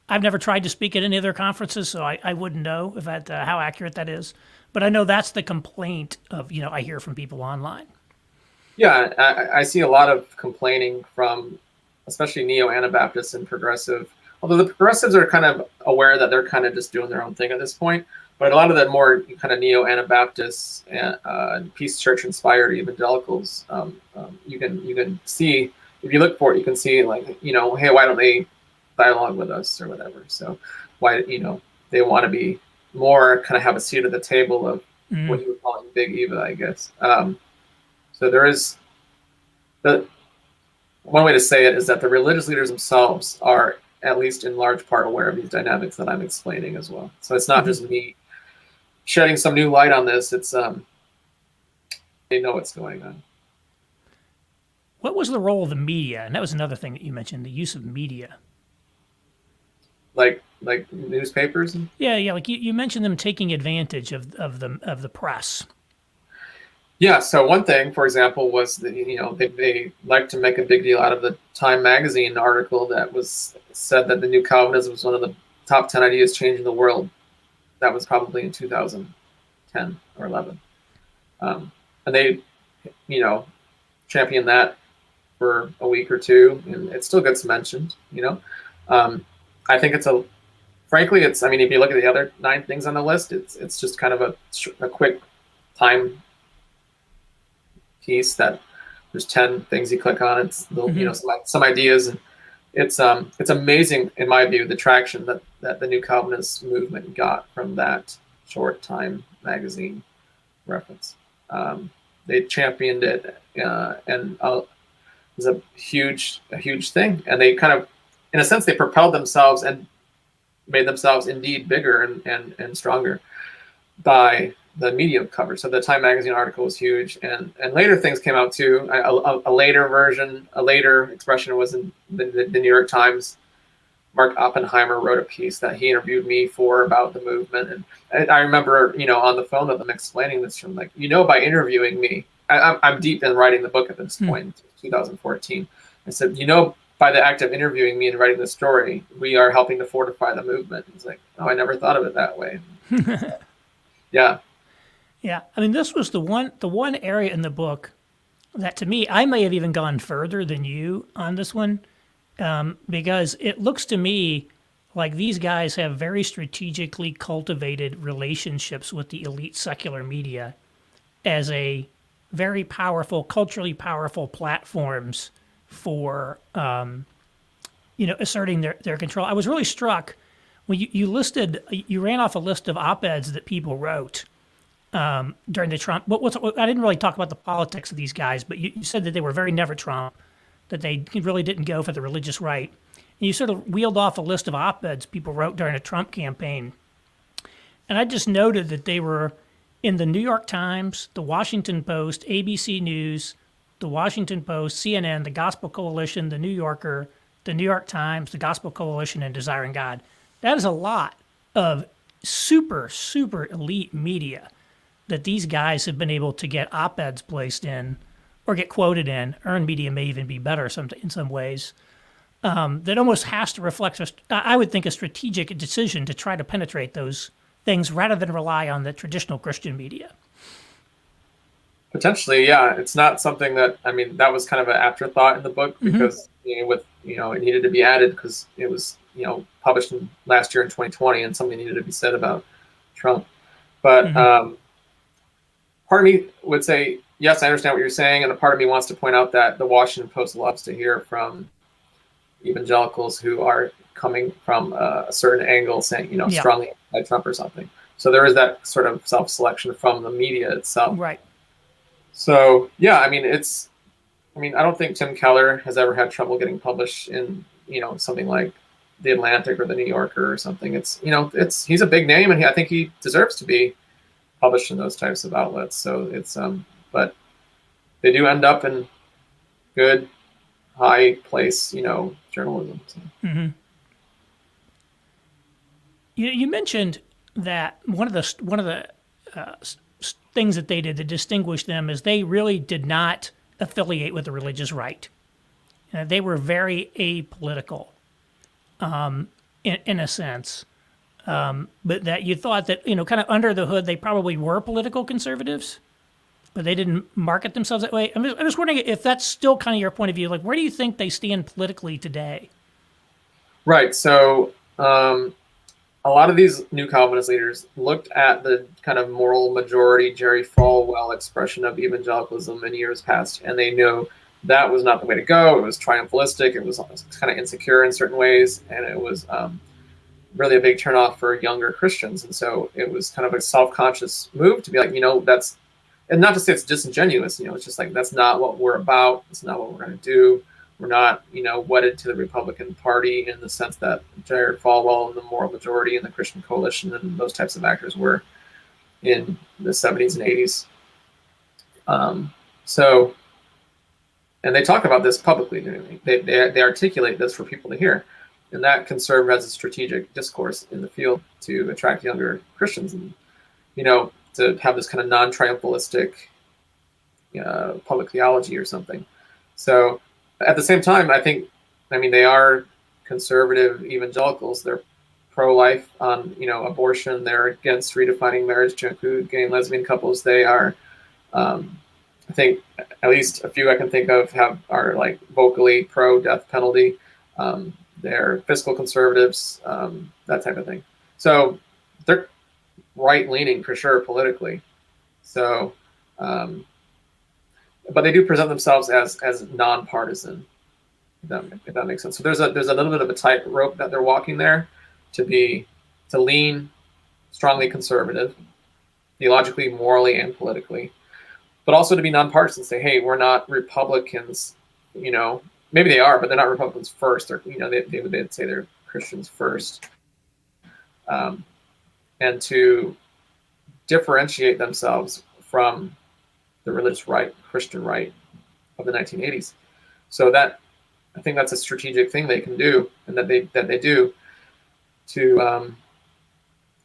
never tried to speak at any of their conferences, so I wouldn't know if how accurate that is. But I know that's the complaint of, I hear from people online. Yeah, I see a lot of complaining from especially neo-Anabaptists and progressive, although the progressives are kind of aware that they're kind of just doing their own thing at this point. But a lot of the more kind of neo-Anabaptists and Peace Church inspired evangelicals, you can see, if you look for it, you can see like, hey, why don't they dialogue with us or whatever? So why, they want to be more kind of have a seat at the table of what you would call Big Eva, I guess. So there is one way to say it is that the religious leaders themselves are at least in large part aware of these dynamics that I'm explaining as well. So it's not just me shedding some new light on this. It's they know what's going on. What was the role of the media? And that was another thing that you mentioned, the use of media. Like newspapers? Yeah. Like you mentioned them taking advantage of the press. Yeah. So one thing, for example, was that they like to make a big deal out of the Time magazine article that said that the new Calvinism was one of the top 10 ideas changing the world. That was probably in 2010 or 11, and they, championed that for a week or two, and it still gets mentioned. I think frankly, if you look at the other 9 things on the list, it's just kind of a quick time piece that there's 10 things you click on. It's some ideas, and it's amazing in my view the traction that the New Calvinist movement got from that short Time magazine reference. They championed it, and it was a huge thing. And they kind of, in a sense, they propelled themselves and made themselves indeed bigger and stronger by the media coverage. So the Time magazine article was huge, and later things came out too. A later version, a later expression was in the New York Times. Mark Oppenheimer wrote a piece that he interviewed me for about the movement, and I remember, on the phone with them explaining this to him, like, by interviewing me, I'm deep in writing the book at this point, 2014. I said, by the act of interviewing me and writing the story, we are helping to fortify the movement. He's like, oh, I never thought of it that way. Yeah. Yeah. I mean, this was the one area in the book that, to me, I may have even gone further than you on this one, because it looks to me like these guys have very strategically cultivated relationships with the elite secular media as a very powerful, culturally powerful platforms for, asserting their control. I was really struck when you ran off a list of op-eds that people wrote during the Trump. I didn't really talk about the politics of these guys, but you said that they were very never Trump, that they really didn't go for the religious right. And you sort of wheeled off a list of op-eds people wrote during a Trump campaign. And I just noted that they were in the New York Times, the Washington Post, ABC News, the Washington Post, CNN, the Gospel Coalition, the New Yorker, the New York Times, the Gospel Coalition, and Desiring God. That is a lot of super, super elite media that these guys have been able to get op-eds placed in or get quoted in. Earned media may even be better in some ways. That almost has to reflect, I would think, a strategic decision to try to penetrate those things rather than rely on the traditional Christian media. Potentially, yeah. It's not something that, that was kind of an afterthought in the book because, it needed to be added because it was, published last year in 2020 and something needed to be said about Trump. But part of me would say, yes, I understand what you're saying. And a part of me wants to point out that the Washington Post loves to hear from evangelicals who are coming from a certain angle saying, strongly anti-Trump or something. So there is that sort of self-selection from the media itself. Right. So, yeah, I don't think Tim Keller has ever had trouble getting published in, something like The Atlantic or The New Yorker or something. He's a big name, and I think he deserves to be published in those types of outlets. So it's, but they do end up in good, high place, journalism. So. Mm-hmm. You mentioned that one of the things that they did to distinguish them is they really did not affiliate with the religious right. They were very apolitical, in a sense, but that you thought that, kind of under the hood, they probably were political conservatives, but they didn't market themselves that way. I'm just wondering if that's still kind of your point of view. Like, where do you think they stand politically today? Right. So a lot of these new Calvinist leaders looked at the kind of moral majority Jerry Falwell expression of evangelicalism in years past, and they knew that was not the way to go. It was triumphalistic. It was kind of insecure in certain ways, and it was really a big turnoff for younger Christians. And so it was kind of a self-conscious move to be like, that's, and not to say it's disingenuous, it's just like, that's not what we're about. It's not what we're going to do. We're not, wedded to the Republican Party in the sense that Jared Falwell and the moral majority and the Christian Coalition and those types of actors were in the 70s and 80s. And they talk about this publicly. They articulate this for people to hear. And that can serve as a strategic discourse in the field to attract younger Christians and, to have this kind of non-triumphalistic public theology or something. So at the same time, I think, they are conservative evangelicals. They're pro-life on, abortion. They're against redefining marriage to include gay and lesbian couples. They are, I think, at least a few I can think of are like vocally pro-death penalty. They're fiscal conservatives, that type of thing. So they're right-leaning for sure politically. So, but they do present themselves as nonpartisan, if that makes sense. So there's a little bit of a tightrope that they're walking there to lean strongly conservative, theologically, morally, and politically, but also to be nonpartisan. Say, hey, we're not Republicans. Maybe they are, but they're not Republicans first. Or they'd say they're Christians first, and to differentiate themselves from the religious right, Christian right of the 1980s. So that, I think that's a strategic thing they can do, and that they do to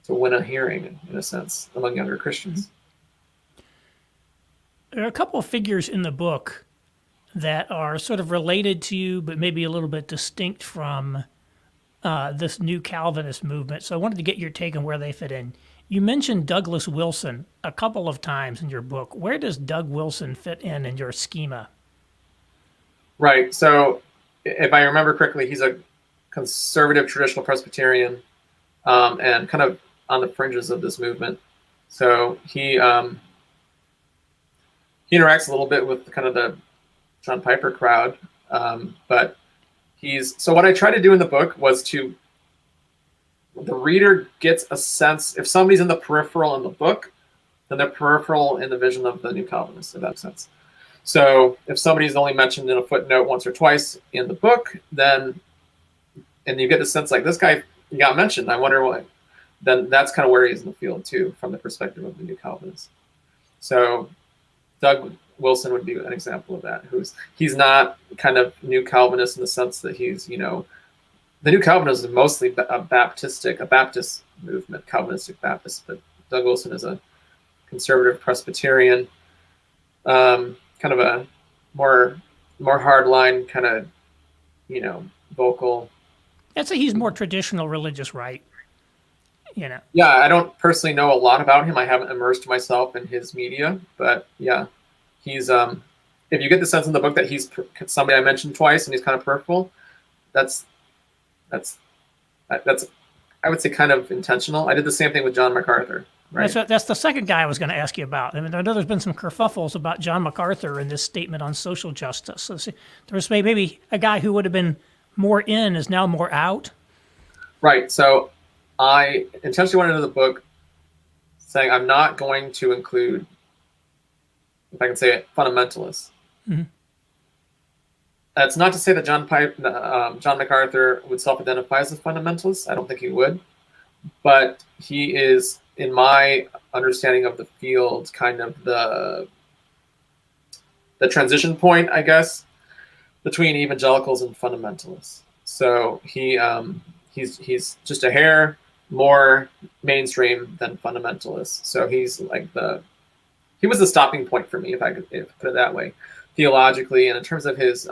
win a hearing, in a sense, among younger Christians. There are a couple of figures in the book that are sort of related to you, but maybe a little bit distinct from this new Calvinist movement. So I wanted to get your take on where they fit in. You mentioned Douglas Wilson a couple of times in your book. Where does Doug Wilson fit in your schema? Right. So if I remember correctly, he's a conservative traditional Presbyterian, and kind of on the fringes of this movement. So he interacts a little bit with kind of the John Piper crowd, but so what I tried to do in the book was the reader gets a sense, if somebody's in the peripheral in the book, then they're peripheral in the vision of the New Calvinists, if that makes sense. So if somebody's only mentioned in a footnote once or twice in the book, and you get the sense like, this guy got mentioned, I wonder why. Then that's kind of where he is in the field too, from the perspective of the New Calvinists. So Doug Wilson would be an example of that. He's not kind of New Calvinist in the sense that he's, the New Calvinism is mostly a Baptist movement, Calvinistic Baptist, but Doug Wilson is a conservative Presbyterian, kind of a more hardline kind of, vocal. I'd say he's more traditional religious right. Yeah, I don't personally know a lot about him. I haven't immersed myself in his media, but yeah, he's if you get the sense in the book that he's somebody I mentioned twice and he's kind of peripheral, that's I would say kind of intentional. I did the same thing with John MacArthur. Right. That's the second guy I was going to ask you about. I mean, I know there's been some kerfuffles about John MacArthur in this statement on social justice. So there's maybe a guy who would have been more in is now more out. Right. So I intentionally went into the book saying I'm not going to include, if I can say it, fundamentalists. Mm-hmm. That's not to say that John MacArthur would self-identify as a fundamentalist. I don't think he would. But he is, in my understanding of the field, kind of the transition point, I guess, between evangelicals and fundamentalists. So he's just a hair more mainstream than fundamentalists. So he's like he was the stopping point for me, if I could put it that way, theologically, and in terms of his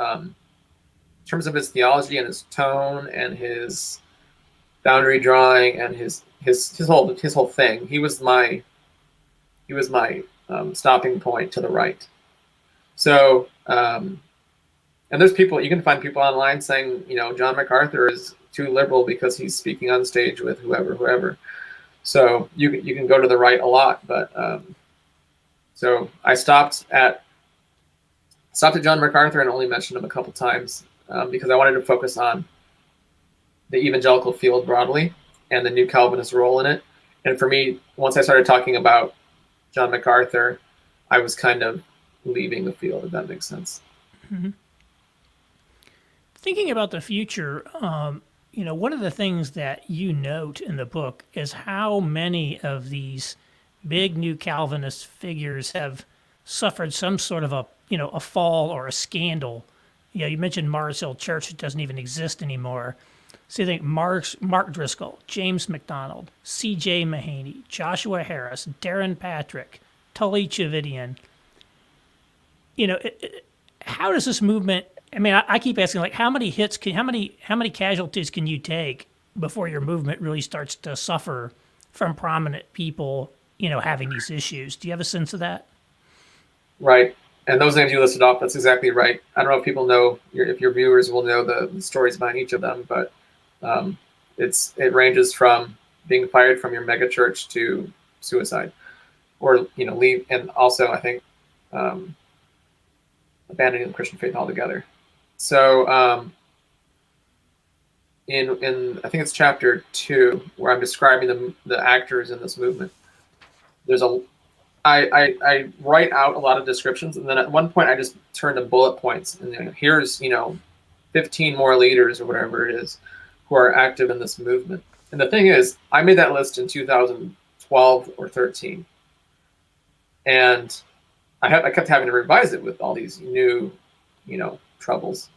theology and his tone and his boundary drawing and his whole thing. He was my stopping point to the right. So and there's people, you can find people online saying, John MacArthur is too liberal because he's speaking on stage with whoever. So you can go to the right a lot, but so I stopped at John MacArthur and only mentioned him a couple times because I wanted to focus on the evangelical field broadly and the New Calvinist role in it. And for me, once I started talking about John MacArthur, I was kind of leaving the field, if that makes sense. Mm-hmm. Thinking about the future, one of the things that you note in the book is how many of these big New Calvinist figures have suffered some sort of a fall or a scandal. You mentioned Mars Hill Church, it doesn't even exist anymore. So you think Mark Driscoll, James MacDonald, C.J. Mahaney, Joshua Harris, Darren Patrick, Tully Chividian. How does this movement? I mean, I keep asking, like, how many hits how many casualties can you take before your movement really starts to suffer from prominent people, having these issues? Do you have a sense of that? Right. And those names you listed off, that's exactly right. I don't know if people know, if your viewers will know the stories behind each of them, but it ranges from being fired from your mega church to suicide, or leave, and also I think abandoning the Christian faith altogether. So in I think it's chapter 2 where I'm describing the actors in this movement. I write out a lot of descriptions, and then at one point I just turn to bullet points, and here's 15 more leaders or whatever it is who are active in this movement. And the thing is, I made that list in 2012 or 13, and I kept having to revise it with all these new troubles.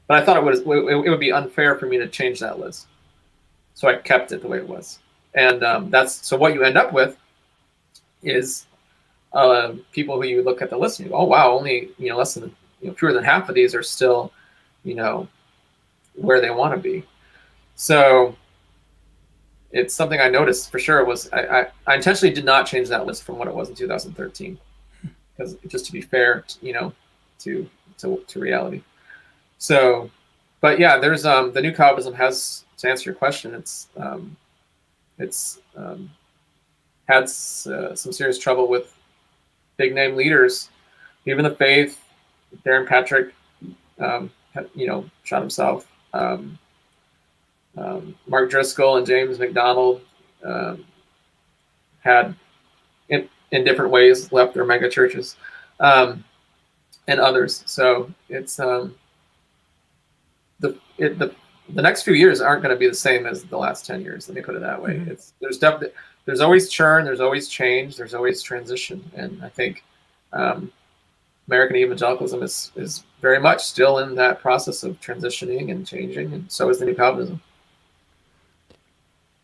But I thought it would be unfair for me to change that list, so I kept it the way it was. And so what you end up with is people who you look at the list and you go, oh wow, only less than fewer than half of these are still where they want to be. So it's something I noticed for sure. I intentionally did not change that list from what it was in 2013, because just to be fair, to reality. So, but yeah, there's the new Calvinism has, to answer your question, it's had some serious trouble with big name leaders. Even the Faith, Darren Patrick, shot himself. Mark Driscoll and James McDonald had, in different ways, left their mega churches, and others. So it's the next few years aren't going to be the same as the last 10 years. Let me put it that way. Mm-hmm. There's always churn, there's always change, there's always transition, and I think American evangelicalism is very much still in that process of transitioning and changing, and so is the new Calvinism.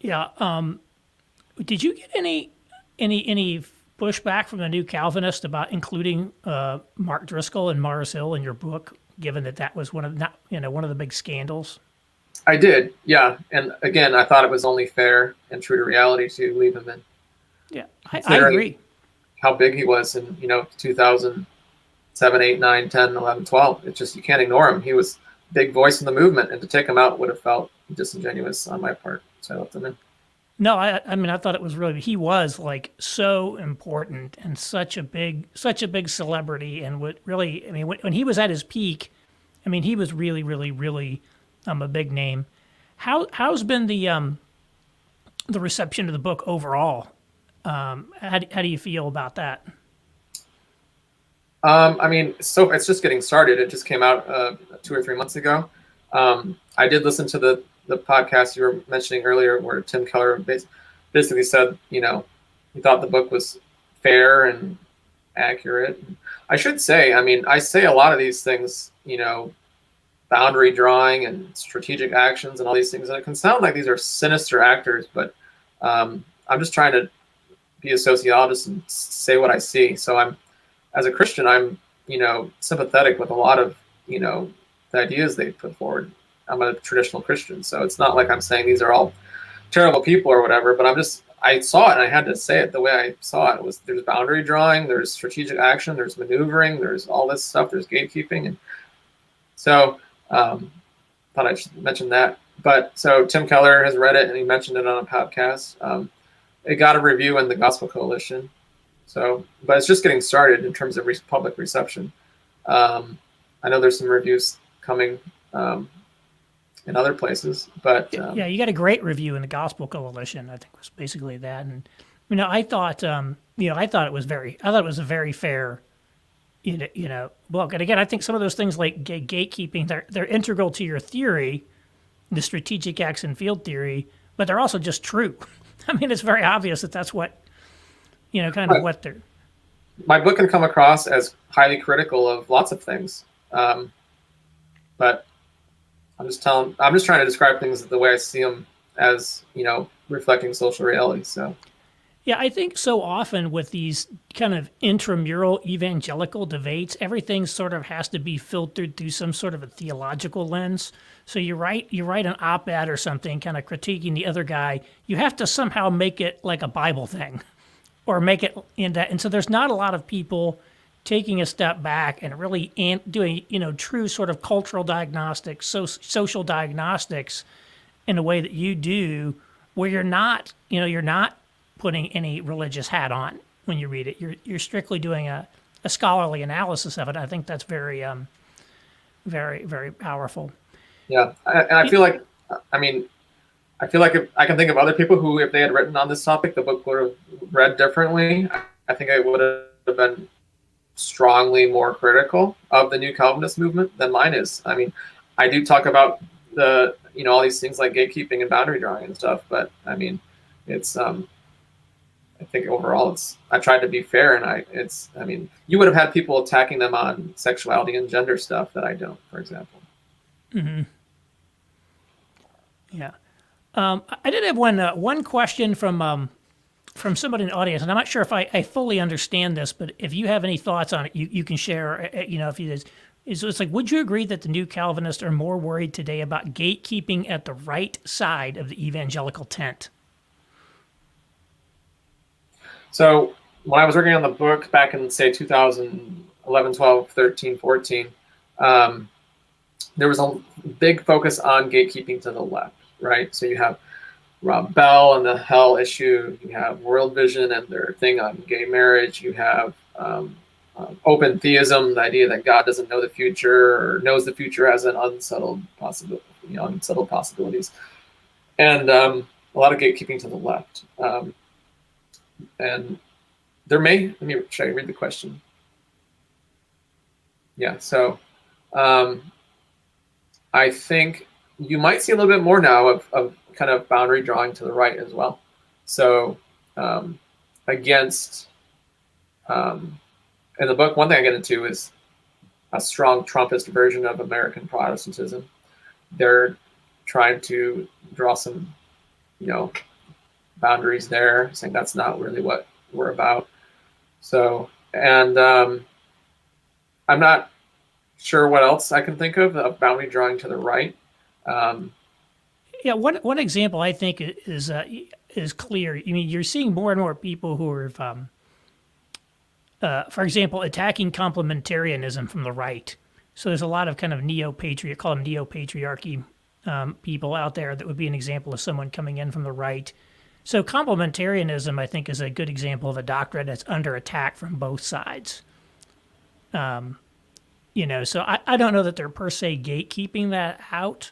Yeah. Did you get any pushback from the new Calvinist about including Mark Driscoll and Mars Hill in your book, given that was one of the big scandals? I did, yeah. And again, I thought it was only fair and true to reality to leave him in. Yeah, I agree. How big he was in 2007, 8, 9, 10, 11, 12. It's just, you can't ignore him. He was a big voice in the movement, and to take him out would have felt disingenuous on my part. So I left him in. No, I mean, I thought it was he was like so important and such a big celebrity, and what really, I mean, when he was at his peak, I mean, he was really, really, really a big name. How's been the reception of the book overall? How do you feel about that? I mean, so it's just getting started. It just came out 2 or 3 months ago. I did listen to the podcast you were mentioning earlier, where Tim Keller basically said, he thought the book was fair and accurate. I should say, I mean, I say a lot of these things, boundary drawing and strategic actions and all these things, and it can sound like these are sinister actors, but I'm just trying to be a sociologist and say what I see. So as a Christian, I'm, sympathetic with a lot of, the ideas they put forward. I'm a traditional Christian, so it's not like I'm saying these are all terrible people or whatever, but I saw it and I had to say it the way I saw it. There's boundary drawing, there's strategic action, there's maneuvering, there's all this stuff, there's gatekeeping. And so thought I should mention that. But so Tim Keller has read it and he mentioned it on a podcast. It got a review in the Gospel Coalition. So, but it's just getting started in terms of public reception. I know there's some reviews coming in other places, but yeah, you got a great review in the Gospel Coalition. I think was basically that, and I thought it was a very fair, book. And again, I think some of those things like gatekeeping, they're integral to your theory, the strategic action field theory, but they're also just true. I mean, it's very obvious that that's what, kind of what they're. My book can come across as highly critical of lots of things, but I'm just trying to describe things the way I see them as, reflecting social reality. So, yeah, I think so often with these kind of intramural evangelical debates, everything sort of has to be filtered through some sort of a theological lens. So you write an op-ed or something, kind of critiquing the other guy. You have to somehow make it like a Bible thing, or make it in that. And so there's not a lot of people taking a step back and really doing, true sort of cultural diagnostics, social diagnostics in a way that you do, where you're not putting any religious hat on when you read it. You're strictly doing a scholarly analysis of it. I think that's very, very, very powerful. Yeah, and I feel like I mean, I feel like I can think of other people who, if they had written on this topic, the book would have read differently. I think it would have been strongly more critical of the New Calvinist movement than mine is. I mean, I do talk about all these things like gatekeeping and boundary drawing and stuff, but I mean, it's I think overall I tried to be fair, and you would have had people attacking them on sexuality and gender stuff that I don't, for example. Mm-hmm. Yeah. I did have one question from somebody in the audience, and I'm not sure if I fully understand this, but if you have any thoughts on it, you can share. If you it's like, would you agree that the New Calvinists are more worried today about gatekeeping at the right side of the evangelical tent? So when I was working on the book back in, say, 2011, 12, 13, 14, there was a big focus on gatekeeping to the left, right? So you have Rob Bell and the hell issue. You have World Vision and their thing on gay marriage. You have open theism, the idea that God doesn't know the future or knows the future as an unsettled possibilities, and a lot of gatekeeping to the left. And there should I read the question? Yeah, so I think you might see a little bit more now of kind of boundary drawing to the right as well. So against, in the book, one thing I get into is a strong Trumpist version of American Protestantism. They're trying to draw some, boundaries there, saying that's not really what we're about. So, and I'm not sure what else I can think of boundary drawing to the right. Yeah, one example I think is clear. I mean, you're seeing more and more people who are, for example, attacking complementarianism from the right. So there's a lot of kind of call them neo-patriarchy people out there that would be an example of someone coming in from the right. So complementarianism, I think, is a good example of a doctrine that's under attack from both sides. So I don't know that they're per se gatekeeping that out,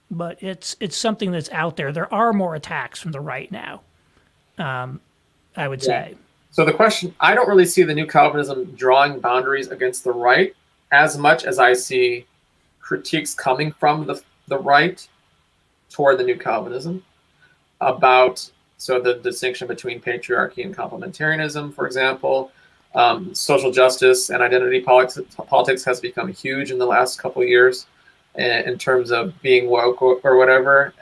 but it's something that's out there. There are more attacks from the right now, I would say. So the question, I don't really see the New Calvinism drawing boundaries against the right as much as I see critiques coming from the right toward the New Calvinism about the distinction between patriarchy and complementarianism, for example. Social justice and identity politics has become huge in the last couple of years in terms of being woke or whatever,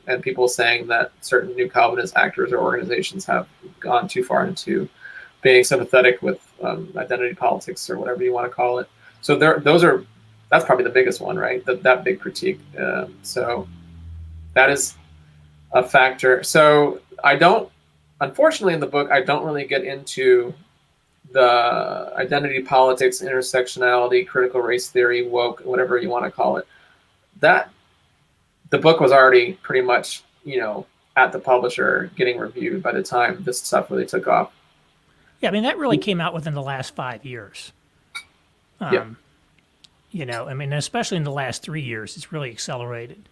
and people saying that certain New Calvinist actors or organizations have gone too far into being sympathetic with identity politics or whatever you want to call it. So that's probably the biggest one, right? That big critique. So that is a factor. So unfortunately in the book, I don't really get into the identity politics, intersectionality, critical race theory, woke, whatever you want to call it. That the book was already pretty much, at the publisher getting reviewed by the time this stuff really took off. Yeah, I mean, that really came out within the last 5 years. Especially in the last 3 years, it's really accelerated.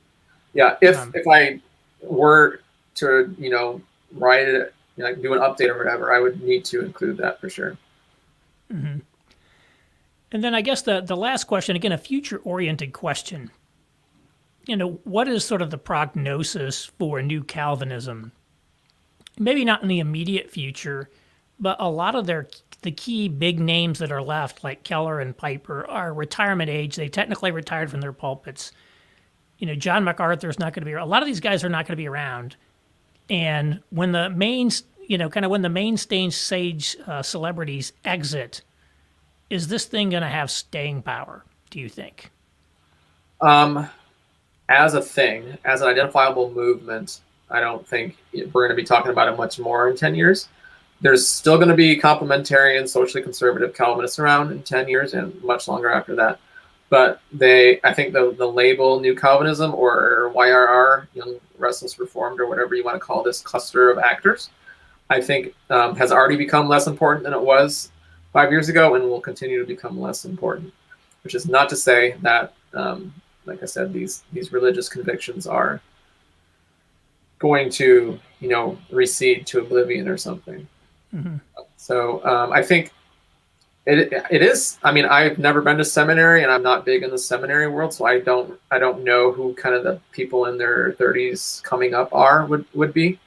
Yeah, if I were to, write it, do an update or whatever, I would need to include that for sure. Mm-hmm. And then I guess the last question, again, a future-oriented question. What is sort of the prognosis for New Calvinism? Maybe not in the immediate future, but a lot of the key big names that are left, like Keller and Piper, are retirement age. They technically retired from their pulpits. John MacArthur is not going to be around. A lot of these guys are not going to be around. And when the mainstay sage celebrities exit, is this thing going to have staying power, do you think? As a thing, as an identifiable movement, I don't think we're going to be talking about it much more in 10 years. There's still going to be complementarian, socially conservative Calvinists around in 10 years and much longer after that. But I think the label New Calvinism or YRR, Young Restless Reformed, or whatever you want to call this cluster of actors, I think has already become less important than it was 5 years ago and will continue to become less important, which is not to say that, like I said, these religious convictions are going to, recede to oblivion or something. Mm-hmm. So I think it is. I mean, I've never been to seminary, and I'm not big in the seminary world, so I don't know who kind of the people in their 30s coming up would be,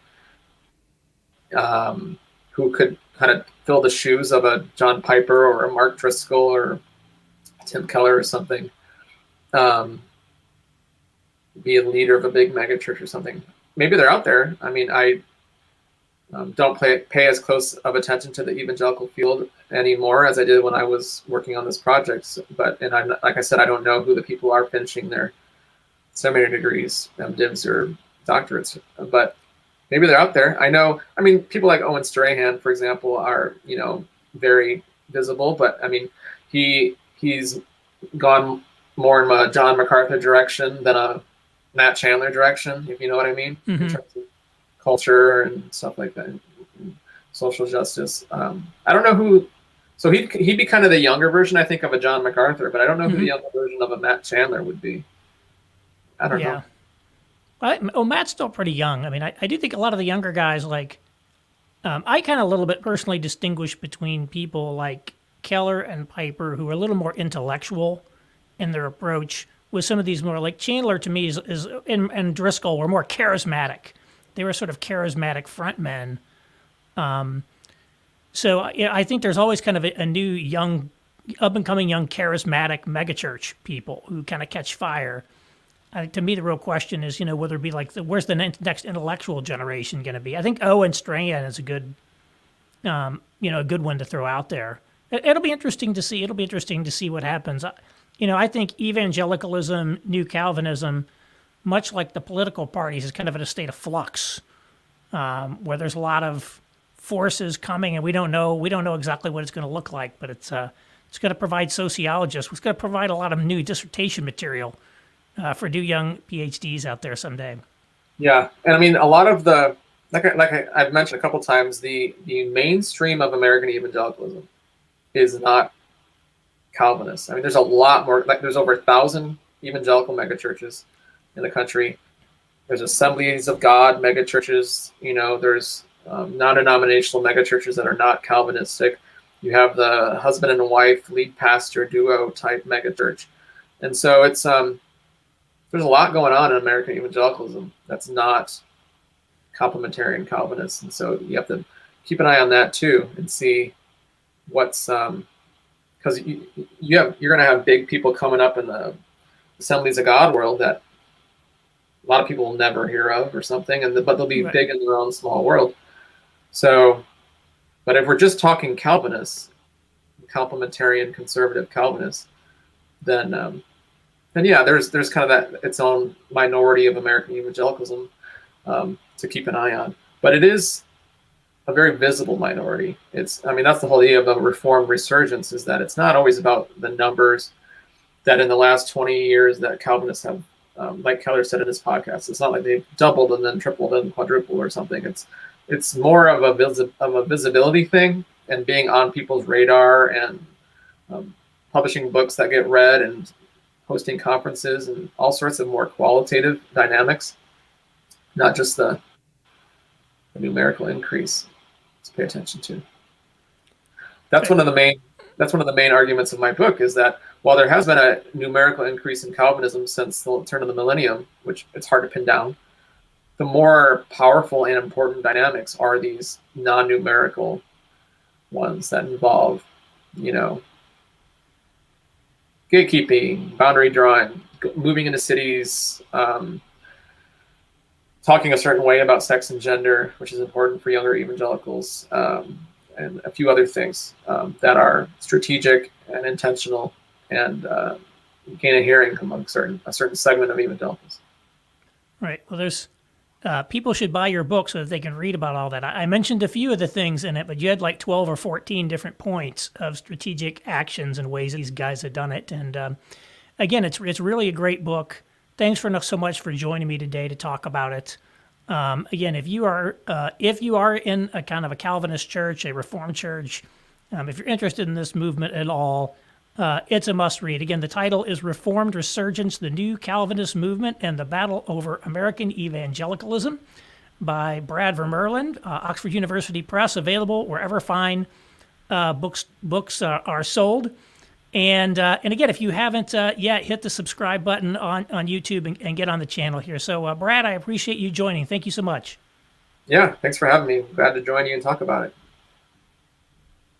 who could kind of fill the shoes of a John Piper or a Mark Driscoll or Tim Keller or something. Be a leader of a big megachurch or something. Maybe they're out there. I mean, I don't pay as close of attention to the evangelical field anymore as I did when I was working on this project. But like I said, I don't know who the people are finishing their seminary degrees, MDivs or doctorates. But maybe they're out there. I mean, people like Owen Strahan, for example, are very visible. But I mean, he's gone more in a John MacArthur direction than a Matt Chandler direction, if you know what I mean, mm-hmm. in terms of culture and stuff like that, and social justice. I don't know who. So he'd be kind of the younger version, I think, of a John MacArthur, but I don't know who the younger version of a Matt Chandler would be. I don't know. Well, Matt's still pretty young. I mean, I do think a lot of the younger guys, like, I kind of a little bit personally distinguish between people like Keller and Piper, who are a little more intellectual in their approach, with some of these more, like Chandler to me and Driscoll were more charismatic. They were sort of charismatic frontmen. So I think there's always kind of a new young, up-and-coming young charismatic megachurch people who kind of catch fire. To me, the real question is, whether it be like, where's the next intellectual generation going to be? I think Owen Strahan is a good, a good one to throw out there. It'll be interesting to see. It'll be interesting to see what happens. I think evangelicalism, New Calvinism, much like the political parties, is kind of in a state of flux, where there's a lot of forces coming, and we don't know exactly what it's going to look like. But it's going to provide sociologists. It's going to provide a lot of new dissertation material for new young PhDs out there someday. Yeah, and I mean, a lot of the I've mentioned a couple times, the mainstream of American evangelicalism is not Calvinist. I mean, there's a lot more. Like, there's over 1,000 evangelical megachurches in the country. There's Assemblies of God megachurches. There's non-denominational megachurches that are not Calvinistic. You have the husband and wife lead pastor duo type megachurch, and so it's there's a lot going on in American evangelicalism that's not complementarian Calvinist, and so you have to keep an eye on that too and see what's because you're going to have big people coming up in the Assemblies of God world that a lot of people will never hear of or something, but they'll be big in their own small world. So, but if we're just talking Calvinists, complementarian conservative Calvinists, then yeah, there's kind of that its own minority of American evangelicalism to keep an eye on. But it is a very visible minority. That's the whole idea of the Reformed Resurgence, is that it's not always about the numbers that in the last 20 years that Calvinists have, like Keller said in his podcast, it's not like they've doubled and then tripled and quadrupled or something. It's more of a visibility thing and being on people's radar and publishing books that get read and hosting conferences and all sorts of more qualitative dynamics, not just the numerical increase to pay attention to. That's one of the main arguments of my book, is that while there has been a numerical increase in Calvinism since the turn of the millennium, which it's hard to pin down, the more powerful and important dynamics are these non-numerical ones that involve, gatekeeping, boundary drawing, moving into cities, talking a certain way about sex and gender, which is important for younger evangelicals, and a few other things that are strategic and intentional and gain a hearing among a certain segment of evangelicals. Right. Well, there's people should buy your book so that they can read about all that. I mentioned a few of the things in it, but you had like 12 or 14 different points of strategic actions and ways these guys have done it. And again, it's really a great book. Thanks so much for joining me today to talk about it. Again, if you are in a kind of a Calvinist church, a Reformed church, if you're interested in this movement at all, it's a must read. Again, the title is Reformed Resurgence, the New Calvinist Movement and the Battle Over American Evangelicalism. by Brad Vermurlen, Oxford University Press, available wherever fine books are sold. And again, if you haven't yet, hit the subscribe button on YouTube and get on the channel here. So, Brad, I appreciate you joining. Thank you so much. Yeah, thanks for having me. Glad to join you and talk about it.